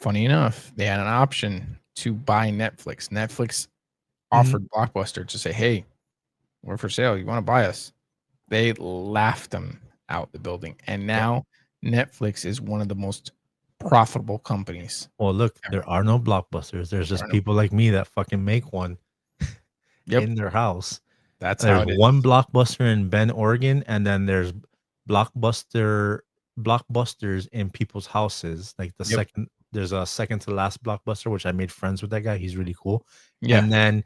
Speaker 2: funny enough, they had an option to buy Netflix. Netflix offered Blockbuster to say, "Hey, we're for sale. You want to buy us?" They laughed them out the building, and now Netflix is one of the most profitable companies.
Speaker 1: Well, look,
Speaker 2: Ever.
Speaker 1: there are no Blockbusters. There's just
Speaker 2: are no-
Speaker 1: people like me that fucking make one
Speaker 2: Yep,
Speaker 1: in their house.
Speaker 2: that's how
Speaker 1: There's
Speaker 2: it is.
Speaker 1: one Blockbuster in Bend, Oregon, and then there's Blockbusters in people's houses. Like
Speaker 2: Yep.
Speaker 1: there's a second to last Blockbuster, which I made friends with that guy. He's really cool.
Speaker 2: Yeah,
Speaker 1: And then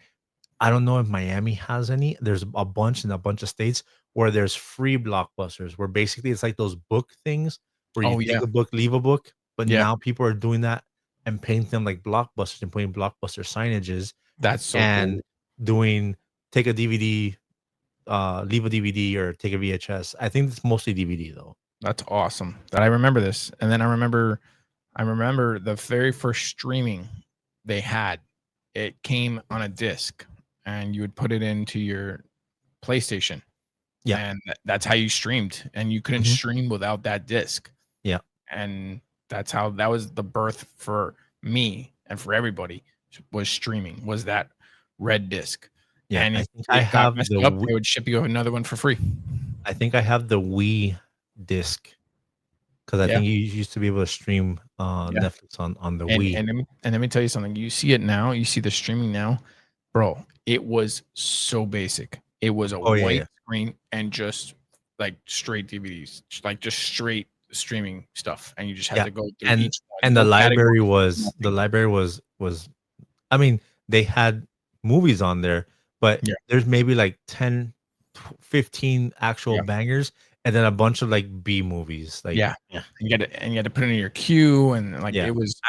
Speaker 1: I don't know if Miami has any. There's a bunch in a bunch of states where there's free Blockbusters, where basically it's like those book things where you
Speaker 2: Oh,
Speaker 1: take
Speaker 2: yeah.
Speaker 1: a book, leave a book. But
Speaker 2: Yeah.
Speaker 1: now people are doing that and painting them like Blockbusters and putting Blockbuster signages
Speaker 2: that's so
Speaker 1: and
Speaker 2: cool.
Speaker 1: doing take a DVD, leave a DVD, or take a VHS. I think it's mostly DVD though.
Speaker 2: That's awesome. That I remember this, and then I remember the very first streaming they had. It came on a disc, and you would put it into your PlayStation.
Speaker 1: Yeah.
Speaker 2: And that's how you streamed, and you couldn't
Speaker 1: Mhm.
Speaker 2: stream without that disc.
Speaker 1: Yeah.
Speaker 2: And that's how that was the birth for me and for everybody was streaming, was that red disc.
Speaker 1: Yeah,
Speaker 2: And
Speaker 1: I
Speaker 2: if
Speaker 1: think I
Speaker 2: it got
Speaker 1: have
Speaker 2: messed
Speaker 1: the
Speaker 2: up,
Speaker 1: Wii-
Speaker 2: they would ship you another one for free.
Speaker 1: I think I have the Wii disc because I
Speaker 2: Yeah.
Speaker 1: think you used to be able to stream
Speaker 2: Yeah.
Speaker 1: Netflix on the
Speaker 2: And
Speaker 1: Wii.
Speaker 2: let me tell you something. You see it now. You see the streaming now, bro. It was so basic. It was a
Speaker 1: Oh, yeah,
Speaker 2: white
Speaker 1: yeah.
Speaker 2: screen and just like straight DVDs, like just straight streaming stuff, and you just had
Speaker 1: Yeah,
Speaker 2: to go through
Speaker 1: and
Speaker 2: each one.
Speaker 1: and
Speaker 2: No
Speaker 1: the library
Speaker 2: categories,
Speaker 1: was
Speaker 2: nothing.
Speaker 1: was I mean, they had movies on there, but
Speaker 2: Yeah.
Speaker 1: there's maybe like 10, 15 actual
Speaker 2: Yeah.
Speaker 1: bangers, and then a bunch of like B movies. Like,
Speaker 2: Yeah. And you had to put it in your queue, and like
Speaker 1: yeah,
Speaker 2: it was.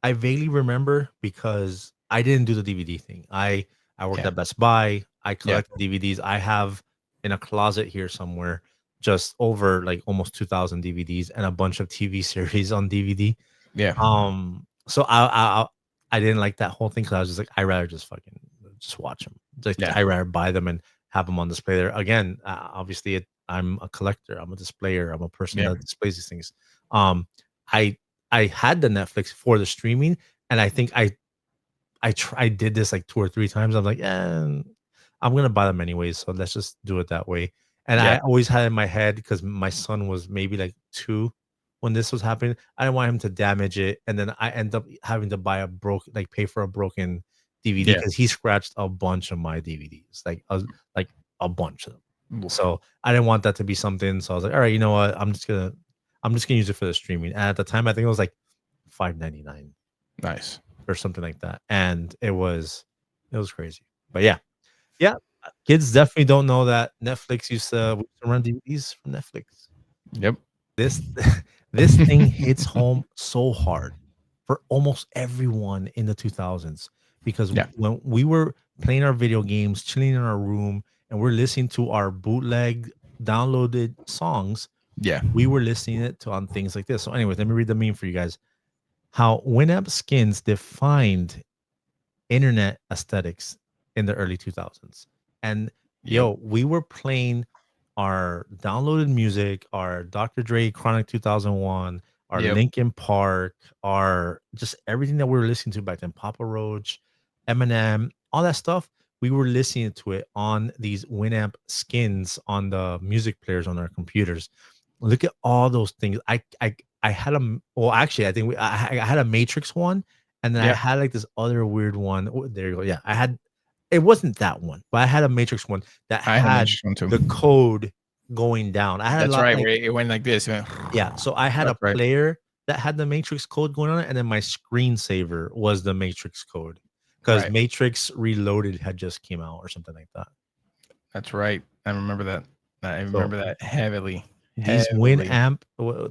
Speaker 1: I vaguely remember because I didn't do the DVD thing. I worked
Speaker 2: Yeah.
Speaker 1: at Best Buy. I
Speaker 2: Yeah.
Speaker 1: collect DVDs. I have in a closet here somewhere just over like almost 2,000 DVDs and a bunch of TV series on DVD.
Speaker 2: Yeah.
Speaker 1: So I didn't like that whole thing because I was just like, I rather just fucking just watch them. Like
Speaker 2: Yeah.
Speaker 1: I rather buy them and have them on display there. Again, obviously, I'm a collector. I'm a displayer. I'm a person
Speaker 2: Yeah.
Speaker 1: that displays these things. Um, I I had the Netflix for the streaming, and I think I did this like 2 or 3 times. I'm like, "Yeah, I'm gonna buy them anyways, so let's just do it that way." And
Speaker 2: Yeah.
Speaker 1: I always had in my head because my son was maybe like 2 when this was happening. I didn't want him to damage it, and then I end up having to buy a pay for a broken DVD
Speaker 2: Yeah.
Speaker 1: because he scratched a bunch of my DVDs, like a bunch of them.
Speaker 2: Oof.
Speaker 1: So I didn't want that to be something. So I was like, all right, you know what? I'm just gonna use it for the streaming. And at the time, I think it was like $5.99
Speaker 2: Nice.
Speaker 1: or something like that. And it was crazy. But yeah, kids definitely don't know that Netflix we used to run DVDs from Netflix.
Speaker 2: Yep.
Speaker 1: This this thing hits home so hard for almost everyone in the 2000s because
Speaker 2: Yeah.
Speaker 1: when we were playing our video games, chilling in our room, and we're listening to our bootleg downloaded songs,
Speaker 2: Yeah.
Speaker 1: we were listening it to on things like this. So, anyways, let me read the meme for you guys. How Winamp skins defined internet aesthetics in the early 2000s. And
Speaker 2: Yep.
Speaker 1: we were playing our downloaded music, our Dr. Dre Chronic 2001, our
Speaker 2: Yep.
Speaker 1: Linkin Park, our just everything that we were listening to back then, Papa Roach, Eminem, all that stuff. We were listening to it on these Winamp skins on the music players on our computers. Look at all those things. I had well, actually, I think I had a Matrix one, and then I
Speaker 2: Yeah.
Speaker 1: had like this other weird one. Oh, there you go. Yeah, I had. It wasn't that one, but I had a Matrix one that
Speaker 2: I had a
Speaker 1: had
Speaker 2: Matrix one too.
Speaker 1: the code going down. I had a
Speaker 2: That's
Speaker 1: lot
Speaker 2: right.
Speaker 1: like
Speaker 2: Where it went like this. It went,
Speaker 1: yeah. So I had a
Speaker 2: That's right.
Speaker 1: player that had the Matrix code going on it, and then my screensaver was the Matrix code because
Speaker 2: Right.
Speaker 1: Matrix Reloaded had just came out or something like that.
Speaker 2: That's right. I remember that. I remember that heavily.
Speaker 1: These Winamp,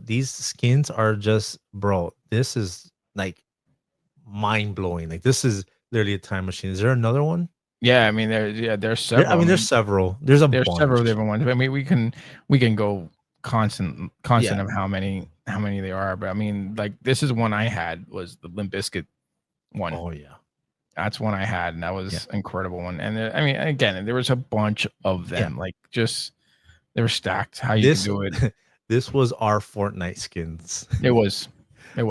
Speaker 1: these skins are just, bro. This is like mind blowing. Like this is literally a time machine. Is there another one?
Speaker 2: Yeah, I mean there's several.
Speaker 1: I mean, there's several. There's a
Speaker 2: there's
Speaker 1: bunch.
Speaker 2: several different ones. I mean, we can go constant
Speaker 1: Yeah.
Speaker 2: of how many there are. But I mean, like this is one I had was the Limp Bizkit one.
Speaker 1: Oh yeah.
Speaker 2: That's one I had, and that was incredible one. And I mean, again, there was a bunch of them. Like just they were stacked. How you can do it.
Speaker 1: This was our Fortnite skins.
Speaker 2: It was.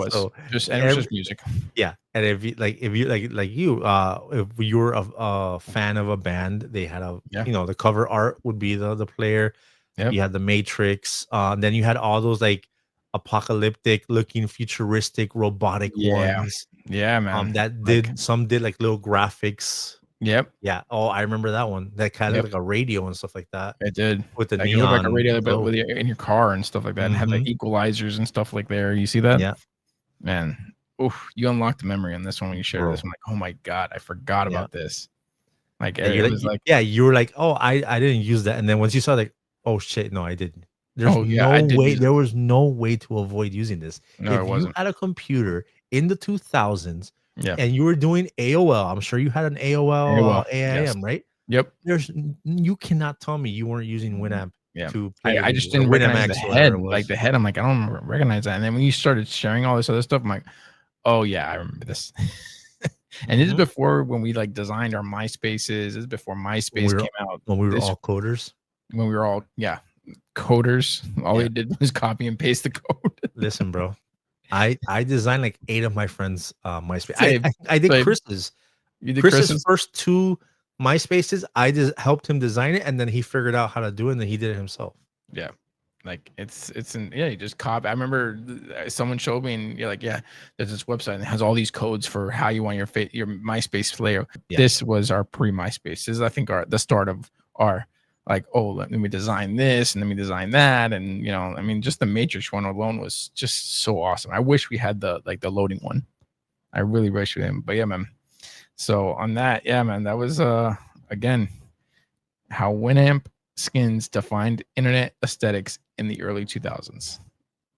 Speaker 1: So
Speaker 2: Just and it was just music.
Speaker 1: Yeah, and if you like if you were a fan of a band, they had the cover art would be the player.
Speaker 2: Yep.
Speaker 1: You had the Matrix. Then you had all those like apocalyptic looking, futuristic, robotic ones.
Speaker 2: Yeah, man.
Speaker 1: Some did like little graphics.
Speaker 2: Yep.
Speaker 1: Yeah. Oh, I remember that one. That kind of like a radio and stuff like that.
Speaker 2: It did.
Speaker 1: With the
Speaker 2: like,
Speaker 1: neon.
Speaker 2: it looked like a radio, but with in your car and stuff like that, and had like equalizers and stuff like there. You see that?
Speaker 1: Yeah.
Speaker 2: Man, oof! You unlocked the memory on this one when you shared this. I'm like, oh my god, I forgot about this. Like it was like,
Speaker 1: you were like, oh, I didn't use that, and then once you saw like, oh shit, no, I didn't. There's
Speaker 2: I did
Speaker 1: way. There was no way to avoid using this.
Speaker 2: No,
Speaker 1: if
Speaker 2: it wasn't.
Speaker 1: You had a computer in the 2000s,
Speaker 2: yeah,
Speaker 1: and you were doing AOL, I'm sure you had an AOL AIM, right?
Speaker 2: Yep.
Speaker 1: You cannot tell me you weren't using Winamp.
Speaker 2: Yeah,
Speaker 1: to play
Speaker 2: I just didn't recognize the head. Like the head, I'm like, I don't recognize that. And then when you started sharing all this other stuff, I'm like, oh yeah, I remember this. And this is before when we like designed our MySpaces. This is before MySpace came out.
Speaker 1: When we were all coders.
Speaker 2: When we were all coders. All we did was copy and paste the code.
Speaker 1: Listen, bro. I designed like 8 of my friends' MySpace. I did Chris's.
Speaker 2: You did
Speaker 1: Chris's first 2 MySpaces. I just helped him design it, and then he figured out how to do it, and then he did it himself.
Speaker 2: Yeah, like it's you just copy. I remember someone showed me, and you're like, yeah, there's this website and it has all these codes for how you want your MySpace layer. Yeah. This was our pre-MySpace. This is, I think, the start of our like, oh, let me design this and let me design that, and I mean, just the Matrix one alone was just so awesome. I wish we had the loading one. I really wish we had, but yeah, man. So on that, yeah, man, that was again how Winamp skins defined internet aesthetics in the early 2000s.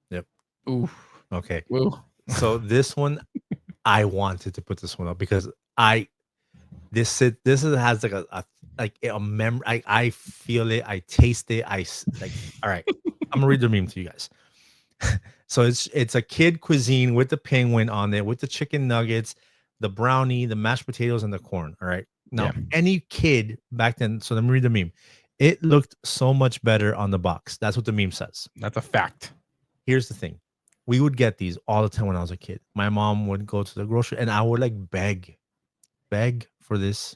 Speaker 1: Yep.
Speaker 2: Ooh,
Speaker 1: Okay.
Speaker 2: ooh.
Speaker 1: So this one, I wanted to put this one up because has like a mem. I feel it. I taste it. Like. All right. I'm gonna read the meme to you guys. So it's a kid cuisine with the penguin on it, with the chicken nuggets, the brownie, the mashed potatoes, and the corn. All right. Now,
Speaker 2: Yeah.
Speaker 1: any kid back then, so let me read the meme. It looked so much better on the box. That's what the meme says.
Speaker 2: That's a fact.
Speaker 1: Here's the thing. We would get these all the time when I was a kid. My mom would go to the grocery and I would like beg for this.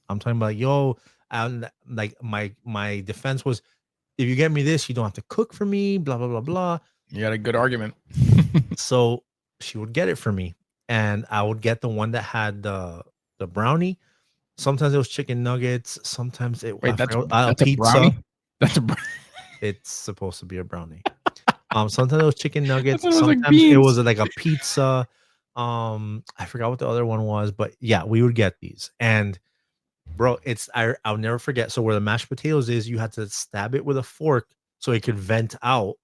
Speaker 1: I'm talking about, yo, and like my defense was, if you get me this, you don't have to cook for me, blah blah blah blah.
Speaker 2: You got a good argument.
Speaker 1: So she would get it for me, and I would get the one that had the brownie. Sometimes it was chicken nuggets. Sometimes it
Speaker 2: Wait,
Speaker 1: I
Speaker 2: that's
Speaker 1: forgot,
Speaker 2: that's a
Speaker 1: pizza.
Speaker 2: brownie. That's a
Speaker 1: It's supposed to be a brownie. Sometimes it was chicken nuggets.
Speaker 2: thought it was like
Speaker 1: Sometimes it was
Speaker 2: beans.
Speaker 1: like a pizza. I forgot what the other one was, but yeah, we would get these. And bro, I'll never forget. So where the mashed potatoes is, you had to stab it with a fork so it could vent out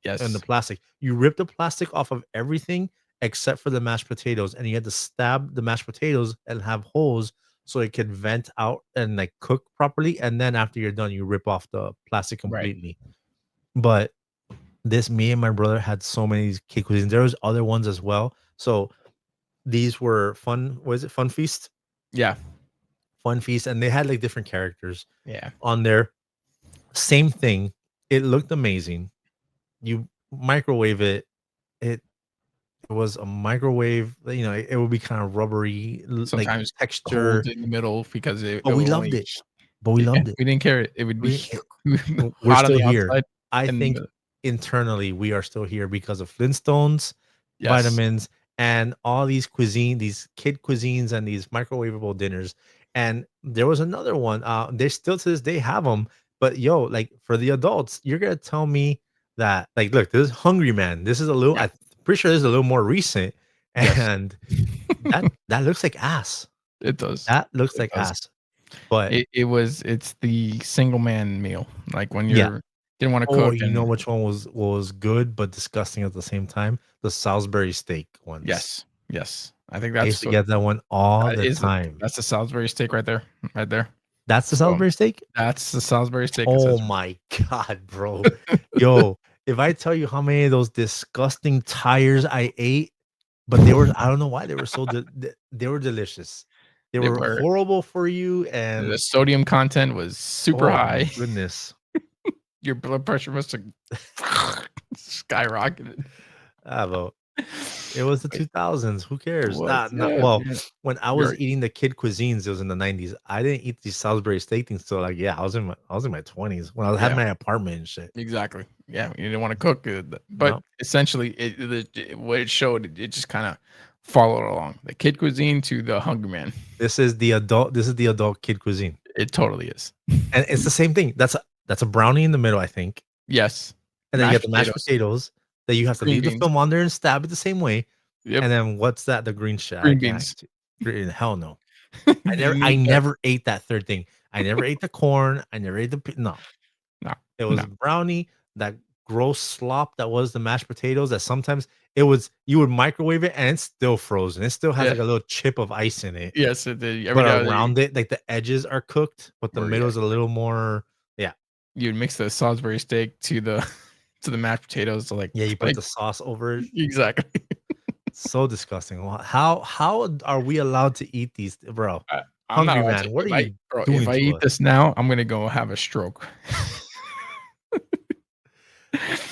Speaker 2: Yes.
Speaker 1: in the plastic. You rip the plastic off of everything except for the mashed potatoes, and you had to stab the mashed potatoes and have holes so it could vent out and like cook properly. And then after you're done, you rip off the plastic
Speaker 2: Right.
Speaker 1: completely. But me and my brother had so many kid cuisines. There was other ones as well. So these were fun. Was it Fun Feast?
Speaker 2: Yeah.
Speaker 1: Fun Feast, and they had like different characters
Speaker 2: Yeah.
Speaker 1: on there. Same thing. It looked amazing. You microwave it. It was a microwave. You know, it would be kind of rubbery, like
Speaker 2: Sometimes
Speaker 1: texture.
Speaker 2: cold in the middle because it
Speaker 1: But we
Speaker 2: will
Speaker 1: loved
Speaker 2: only
Speaker 1: it. But we loved it.
Speaker 2: we didn't care. It would be
Speaker 1: We're
Speaker 2: hot on
Speaker 1: still
Speaker 2: the
Speaker 1: here.
Speaker 2: outside.
Speaker 1: I
Speaker 2: and
Speaker 1: think internally we are still here because of Flintstones,
Speaker 2: Yes.
Speaker 1: vitamins, and all these these kid cuisines, and these microwavable dinners. And there was another one. They still to this day have them. But yo, like for the adults, you're gonna tell me that, like, look, this is Hungry Man. This is a little.
Speaker 2: Yeah.
Speaker 1: I'm pretty sure this is a little more recent,
Speaker 2: Yes.
Speaker 1: and that looks like ass.
Speaker 2: It does.
Speaker 1: That looks
Speaker 2: It
Speaker 1: like
Speaker 2: does.
Speaker 1: ass. But
Speaker 2: It's the single man meal. Like when
Speaker 1: Yeah.
Speaker 2: you're didn't want to
Speaker 1: oh,
Speaker 2: cook
Speaker 1: you know
Speaker 2: and
Speaker 1: which one was good but disgusting at the same time? The Salisbury steak ones.
Speaker 2: yes. Yes. I think
Speaker 1: I
Speaker 2: that's
Speaker 1: used to get that one all the time.
Speaker 2: that's the Salisbury steak right there. Right there.
Speaker 1: That's the
Speaker 2: So,
Speaker 1: Salisbury steak?
Speaker 2: That's the Salisbury steak.
Speaker 1: Oh my god, bro. Yo, if I tell you how many of those disgusting tires I ate, but I don't know why they were they were delicious. They
Speaker 2: They
Speaker 1: were
Speaker 2: were.
Speaker 1: horrible for you, and
Speaker 2: The sodium content was super
Speaker 1: oh my
Speaker 2: high.
Speaker 1: goodness.
Speaker 2: Your blood pressure must have skyrocketed.
Speaker 1: Well, it was the 2000s. Who cares?
Speaker 2: What? Yeah,
Speaker 1: Well,
Speaker 2: yeah.
Speaker 1: when I was
Speaker 2: You're-
Speaker 1: eating the kid cuisines, it was in the 90s. I didn't eat these Salisbury steak things till like, yeah, I was in my 20s when I had
Speaker 2: Yeah.
Speaker 1: my apartment and shit.
Speaker 2: Exactly. Yeah, you didn't want to cook, but
Speaker 1: No.
Speaker 2: essentially, what it showed, it just kind of followed along the kid cuisine to the Hungry Man.
Speaker 1: This is the adult kid cuisine.
Speaker 2: It totally is.
Speaker 1: And it's the same thing. That's a brownie in the middle, I think.
Speaker 2: Yes.
Speaker 1: And then you
Speaker 2: Mashed
Speaker 1: get the mashed potatoes that you have to
Speaker 2: Green
Speaker 1: leave the
Speaker 2: beans.
Speaker 1: film on there and stab it the same way.
Speaker 2: Yep.
Speaker 1: And then what's that? The green shit.
Speaker 2: Green
Speaker 1: I can't-
Speaker 2: beans.
Speaker 1: Hell no.
Speaker 2: You
Speaker 1: I
Speaker 2: need that.
Speaker 1: never ate that third thing. I never ate the corn. I never ate no.
Speaker 2: No.
Speaker 1: It was
Speaker 2: No.
Speaker 1: brownie, that gross slop that was the mashed potatoes that sometimes you would microwave it and it's still frozen. It still has
Speaker 2: Yeah.
Speaker 1: like a little chip of ice in it.
Speaker 2: Yes, it did. Every
Speaker 1: But
Speaker 2: now and then
Speaker 1: around it, like the edges are cooked, but the
Speaker 2: Or,
Speaker 1: middle
Speaker 2: yeah.
Speaker 1: is a little more.
Speaker 2: you'd mix the Salisbury steak to the mashed potatoes. To
Speaker 1: Yeah, you put
Speaker 2: like,
Speaker 1: the sauce over it.
Speaker 2: exactly.
Speaker 1: So disgusting. How are we allowed to eat these, bro?
Speaker 2: I'm not
Speaker 1: Hungry
Speaker 2: allowed
Speaker 1: Man,
Speaker 2: to-
Speaker 1: what
Speaker 2: if
Speaker 1: are
Speaker 2: I-
Speaker 1: you
Speaker 2: bro,
Speaker 1: doing
Speaker 2: If I
Speaker 1: to
Speaker 2: eat
Speaker 1: us?
Speaker 2: this now, I'm gonna go have a stroke.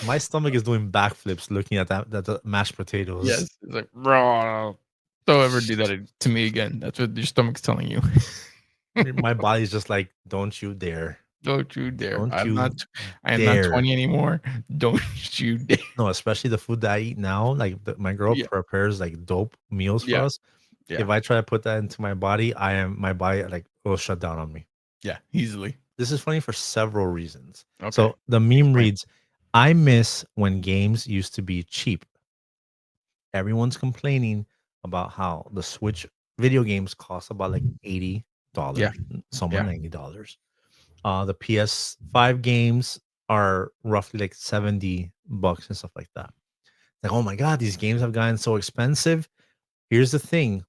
Speaker 1: My stomach is doing backflips looking at the mashed potatoes.
Speaker 2: Yes, it's like, bro, don't ever do that to me again. That's what your stomach's telling you.
Speaker 1: My body's just like, don't you dare.
Speaker 2: Don't you dare!
Speaker 1: Don't
Speaker 2: I
Speaker 1: you
Speaker 2: am
Speaker 1: dare.
Speaker 2: not 20 anymore. Don't you dare!
Speaker 1: No, especially the food that I eat now. Like my girl
Speaker 2: Yeah.
Speaker 1: prepares like dope meals for
Speaker 2: Yeah.
Speaker 1: us.
Speaker 2: Yeah.
Speaker 1: If I try to put that into my body, my body like will shut down on me.
Speaker 2: Yeah, easily.
Speaker 1: This is funny for several reasons.
Speaker 2: Okay.
Speaker 1: So the meme
Speaker 2: Explain.
Speaker 1: reads, I miss when games used to be cheap. Everyone's complaining about how the Switch video games cost about like $80,
Speaker 2: Yeah.
Speaker 1: somewhere
Speaker 2: Yeah.
Speaker 1: $90. The PS5 games are roughly like $70 and stuff like that. Like, oh my god, these games have gotten so expensive. Here's the thing: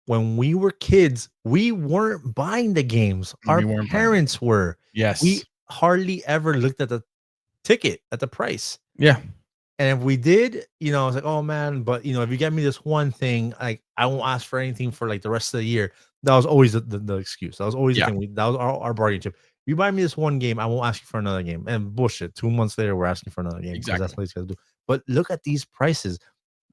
Speaker 1: when we were kids, we weren't buying the games.
Speaker 2: We
Speaker 1: Our
Speaker 2: weren't buying.
Speaker 1: parents were. We
Speaker 2: Yes.
Speaker 1: hardly ever looked at the ticket, at the price.
Speaker 2: Yeah.
Speaker 1: And if we did, I was like, oh man, but if you get me this one thing, like I won't ask for anything for like the rest of the year. That was always the excuse. That was always the
Speaker 2: Yeah.
Speaker 1: thing. That was our bargaining chip. If you buy me this one game, I won't ask you for another game. And bullshit. 2 months later, we're asking for another game because that's
Speaker 2: Exactly.
Speaker 1: what these guys do. But look at these prices.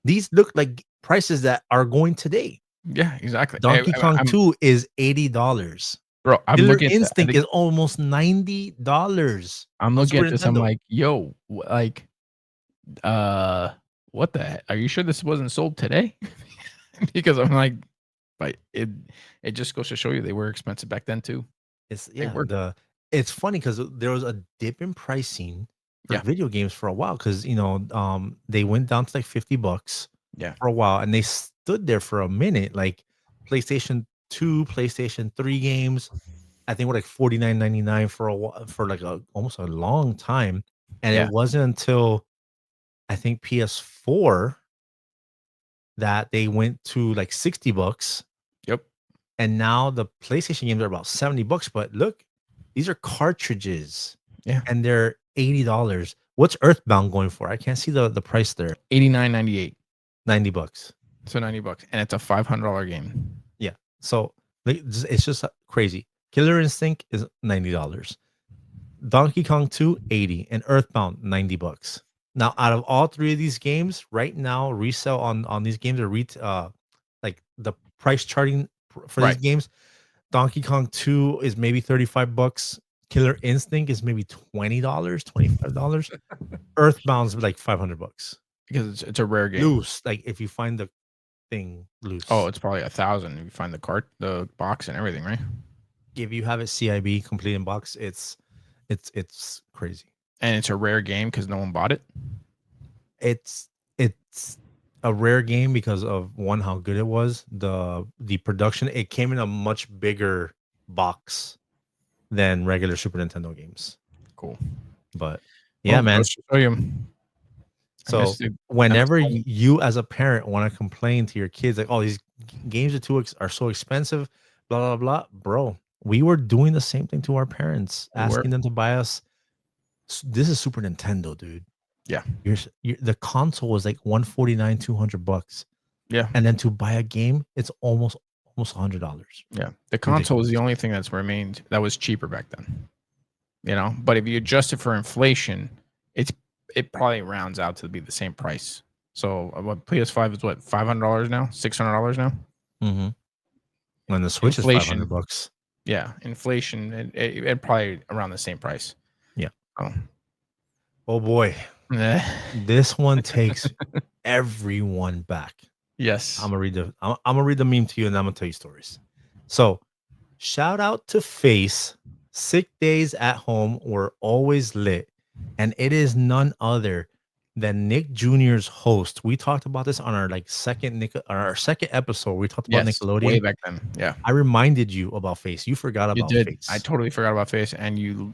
Speaker 1: These look like prices that are going today.
Speaker 2: Yeah. Exactly.
Speaker 1: Donkey Kong 2 is $80.
Speaker 2: Bro, I'm
Speaker 1: Killer
Speaker 2: looking at
Speaker 1: Instinct is almost $90
Speaker 2: I'm
Speaker 1: on
Speaker 2: looking
Speaker 1: Super
Speaker 2: at this. I'm
Speaker 1: Nintendo.
Speaker 2: like, yo, like, what the heck? Are you sure this wasn't sold today? Because I'm like, but it just goes to show you they were expensive back then too.
Speaker 1: It's
Speaker 2: They were.
Speaker 1: it's funny because there was a dip in pricing for
Speaker 2: Yeah.
Speaker 1: video games for a while because they went down to like $50
Speaker 2: Yeah.
Speaker 1: for a while, and they stood there for a minute. Like PlayStation 2, PlayStation 3 games, I think were like $49.99 for a while, for like almost a long time. And
Speaker 2: Yeah.
Speaker 1: it wasn't until I think PS4 that they went to like $60.
Speaker 2: Yep.
Speaker 1: And now the PlayStation games are about $70. But look, these are cartridges.
Speaker 2: Yeah.
Speaker 1: And they're $80. What's Earthbound going for? I can't see the price there.
Speaker 2: $89.98.
Speaker 1: $90.
Speaker 2: So $90, and it's a $500 game.
Speaker 1: Yeah. So it's just crazy. Killer Instinct is $90. Donkey Kong 2, $80, and Earthbound, $90. Now, out of all three of these games, right now, resale on these games are like the price charting for these
Speaker 2: Right.
Speaker 1: games. Donkey Kong 2 is maybe $35. Killer Instinct is maybe $20, $25. Earthbound's like $500.
Speaker 2: Because it's a rare game.
Speaker 1: Loose. Like if you find the thing loose.
Speaker 2: Oh, it's probably 1,000 if you find the box and everything, right?
Speaker 1: If you have it CIB complete in box, it's crazy.
Speaker 2: And it's a rare game because no one bought it.
Speaker 1: It's a rare game because of one, how good it was, the production. It came in a much bigger box than regular Super Nintendo games.
Speaker 2: Cool.
Speaker 1: But yeah, man.
Speaker 2: Let's show you.
Speaker 1: So whenever you as a parent want to complain to your kids like, oh, these games are so expensive, blah blah blah, bro, we were doing the same thing to our parents, asking them to buy us. This is Super Nintendo, dude.
Speaker 2: Yeah.
Speaker 1: The console was like $149, $200.
Speaker 2: Yeah.
Speaker 1: And then to buy a game, it's almost $100.
Speaker 2: Yeah. The console is the only thing that's remained that was cheaper back then. But if you adjust it for inflation, it probably rounds out to be the same price. So what PS5 is what, $500 now? $600 now?
Speaker 1: Mm-hmm. And the Switch is $500.
Speaker 2: Yeah. Inflation, it probably around the same price.
Speaker 1: Yeah. Oh boy. This one takes everyone back.
Speaker 2: Yes.
Speaker 1: I'm gonna read the meme to you, and I'm gonna tell you stories. So, shout out to Face. Sick days at home were always lit, and it is none other than Nick Jr.'s host. We talked about this on our second episode. We talked about Nickelodeon
Speaker 2: way back then. Yeah,
Speaker 1: I reminded you about Face. You forgot about Face.
Speaker 2: I totally forgot about Face, and you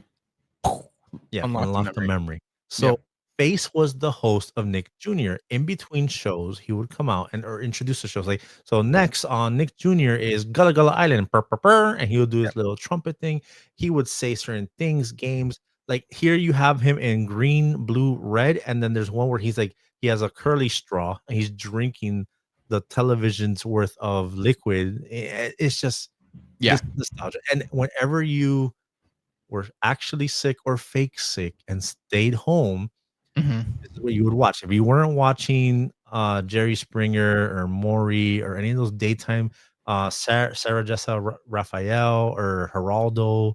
Speaker 1: unlocked the memory. So Face was the host of Nick Jr. In between shows, he would come out or introduce the shows. Like, so next on Nick Jr. is Gullah Gullah Island, and he would do his little trumpet thing. He would say certain things, games. Like here you have him in green, blue, red, and then there's one where he has a curly straw and he's drinking the television's worth of liquid. It's just nostalgia. And whenever you were actually sick or fake sick and stayed home, this is what you would watch. If you weren't watching Jerry Springer or Maury or any of those daytime Sarah Jessica Raphael or Geraldo,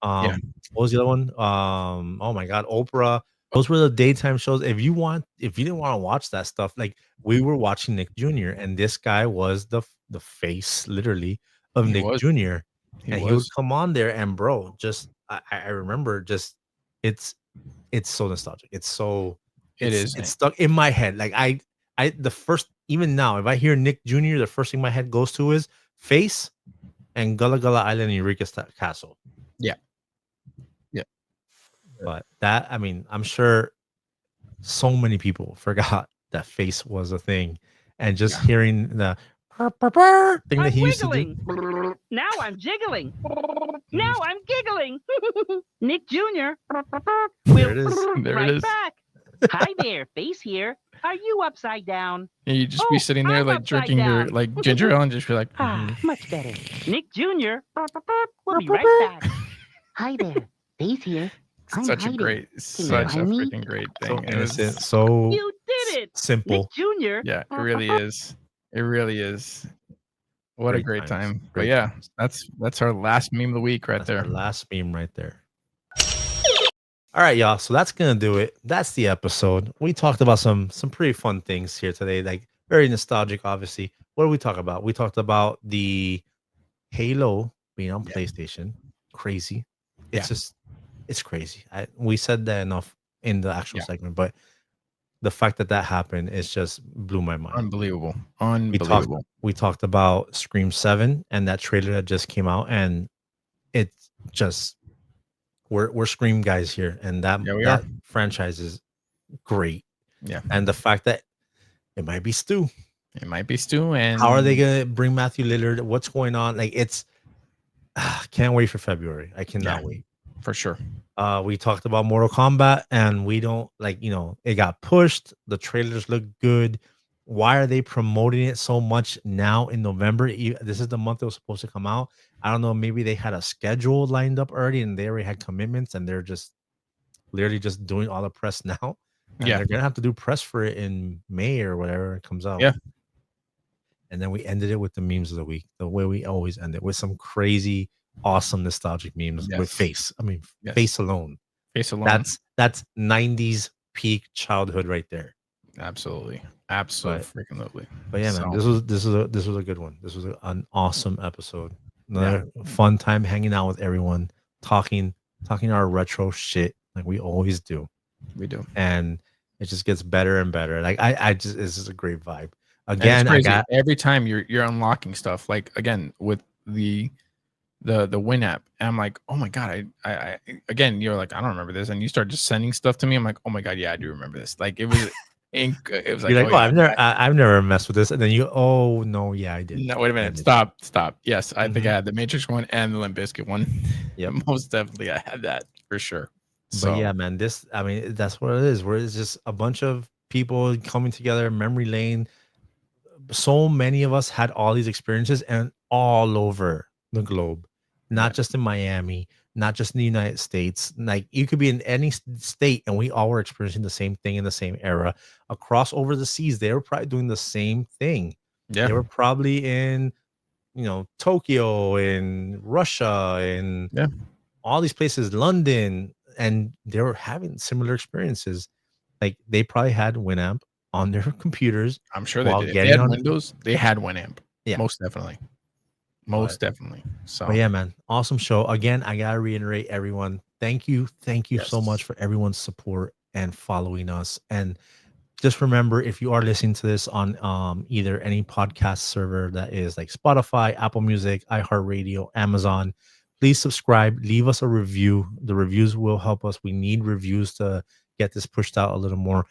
Speaker 1: what was the other one? Oh my god, Oprah. Those were the daytime shows. If you didn't want to watch that stuff, like we were watching Nick Jr. and this guy was the face literally of Nick Jr. He would come on there and bro, just I remember just it's so nostalgic. It's stuck in my head. Like I the first, even now, if I hear Nick Jr., the first thing my head goes to is Face and Gullah Gullah Island and Eureka's Castle.
Speaker 2: Yeah. Yeah.
Speaker 1: But that, I mean, I'm sure so many people forgot that Face was a thing, and just hearing the thing that he used to do.
Speaker 8: Now I'm jiggling. Now I'm giggling. Nick Jr.
Speaker 1: There it is.
Speaker 2: There
Speaker 8: right
Speaker 2: it is.
Speaker 8: back. Hi there, Face here. Are you upside down?
Speaker 2: And you just be
Speaker 8: Oh,
Speaker 2: sitting there
Speaker 8: I'm
Speaker 2: like
Speaker 8: upside
Speaker 2: jerking your
Speaker 8: down.
Speaker 2: like ginger ale and just be like,
Speaker 8: Ah, much better. Nick Jr. We'll be right back. Hi there, Face here. I'm
Speaker 2: such a
Speaker 8: hiding.
Speaker 2: great,
Speaker 8: Can you
Speaker 2: such a
Speaker 8: find me?
Speaker 2: freaking great
Speaker 1: So
Speaker 2: thing. It was,
Speaker 1: innocent, so
Speaker 8: You did it, Nick
Speaker 1: simple.
Speaker 8: Jr.
Speaker 2: yeah, it really is. It really is. What a great
Speaker 1: times,
Speaker 2: time. But
Speaker 1: great
Speaker 2: yeah,
Speaker 1: times.
Speaker 2: that's our last meme of the week right
Speaker 1: That's
Speaker 2: there.
Speaker 1: our last meme right there. All right, y'all. So that's gonna do it. That's the episode. We talked about some pretty fun things here today, like very nostalgic. Obviously, what did we talk about? We talked about the Halo being on PlayStation. Crazy. It's just, it's crazy. We said that enough in the actual segment, but the fact that that happened is just blew my mind.
Speaker 2: Unbelievable.
Speaker 1: We
Speaker 2: Unbelievable.
Speaker 1: talked about Scream 7 and that trailer that just came out, and it's just we're Scream guys here, and that
Speaker 2: Yeah, we
Speaker 1: that
Speaker 2: are.
Speaker 1: franchise is great.
Speaker 2: Yeah.
Speaker 1: And the fact that it might be Stu.
Speaker 2: It might be Stu. And
Speaker 1: How are they gonna bring Matthew Lillard? What's going on? Like, it's can't wait for February. I cannot wait.
Speaker 2: For sure.
Speaker 1: We talked about Mortal Kombat, and we don't it got pushed. The trailers look good. Why are they promoting it so much now in November? This is the month it was supposed to come out. I don't know. Maybe they had a schedule lined up already, and they already had commitments, and they're just literally just doing all the press now. And they're gonna have to do press for it in May or whatever it comes out.
Speaker 2: Yeah.
Speaker 1: And then we ended it with the memes of the week, the way we always end it, with some crazy, awesome, nostalgic memes with Face. I mean, Face alone.
Speaker 2: Face alone.
Speaker 1: That's 90s peak childhood right there.
Speaker 2: Absolutely. Absolutely. Freaking lovely.
Speaker 1: But yeah, man, this was a good one. This was an awesome episode. Another fun time hanging out with everyone, talking our retro shit like we always do.
Speaker 2: We do.
Speaker 1: And it just gets better and better. Like this is a great vibe.
Speaker 2: And
Speaker 1: Again,
Speaker 2: it's crazy. Every time you're unlocking stuff, like again with the Win app, and I'm like, oh my god, I again, you're like, I don't remember this, and you start just sending stuff to me. I'm like, oh my god, yeah, I do remember this. Like it was like,
Speaker 1: you're like, I've never messed with this, and then you, oh no, yeah, I did.
Speaker 2: No, wait a minute, stop. Yes, I think I had the Matrix one and the Limp Bizkit one. Yeah, most definitely, I had that for sure.
Speaker 1: But yeah, man, that's what it is. Where it's just a bunch of people coming together, memory lane. So many of us had all these experiences, and all over the globe, not just in Miami, not just in the United States. Like, you could be in any state, and we all were experiencing the same thing in the same era. Across over the seas, they were probably doing the same thing.
Speaker 2: Yeah,
Speaker 1: they were probably in, Tokyo, in Russia, in all these places, London, and they were having similar experiences. Like, they probably had Winamp on their computers.
Speaker 2: I'm sure they did. If they had Windows, they had Winamp.
Speaker 1: Yeah,
Speaker 2: most definitely. Most definitely. So
Speaker 1: but yeah, man, awesome show. Again, I gotta reiterate, everyone, thank you so much for everyone's support and following us. And just remember, if you are listening to this on either any podcast server that is like Spotify, Apple Music, iHeartRadio, Amazon, please subscribe, leave us a review. The reviews will help us. We need reviews to get this pushed out a little more.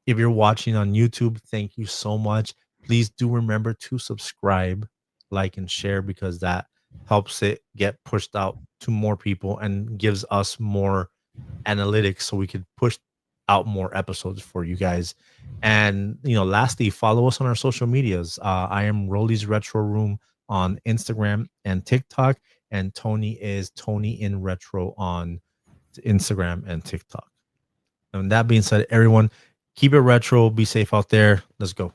Speaker 1: If you're watching on YouTube, thank you so much. Please do remember to subscribe, like, and share, because that helps it get pushed out to more people and gives us more analytics so we could push out more episodes for you guys. And lastly, follow us on our social medias. I am Roly's Retro Room on Instagram and TikTok, and Tony is Tony in Retro on Instagram and TikTok. And that being said, everyone, keep it retro, be safe out there. Let's go.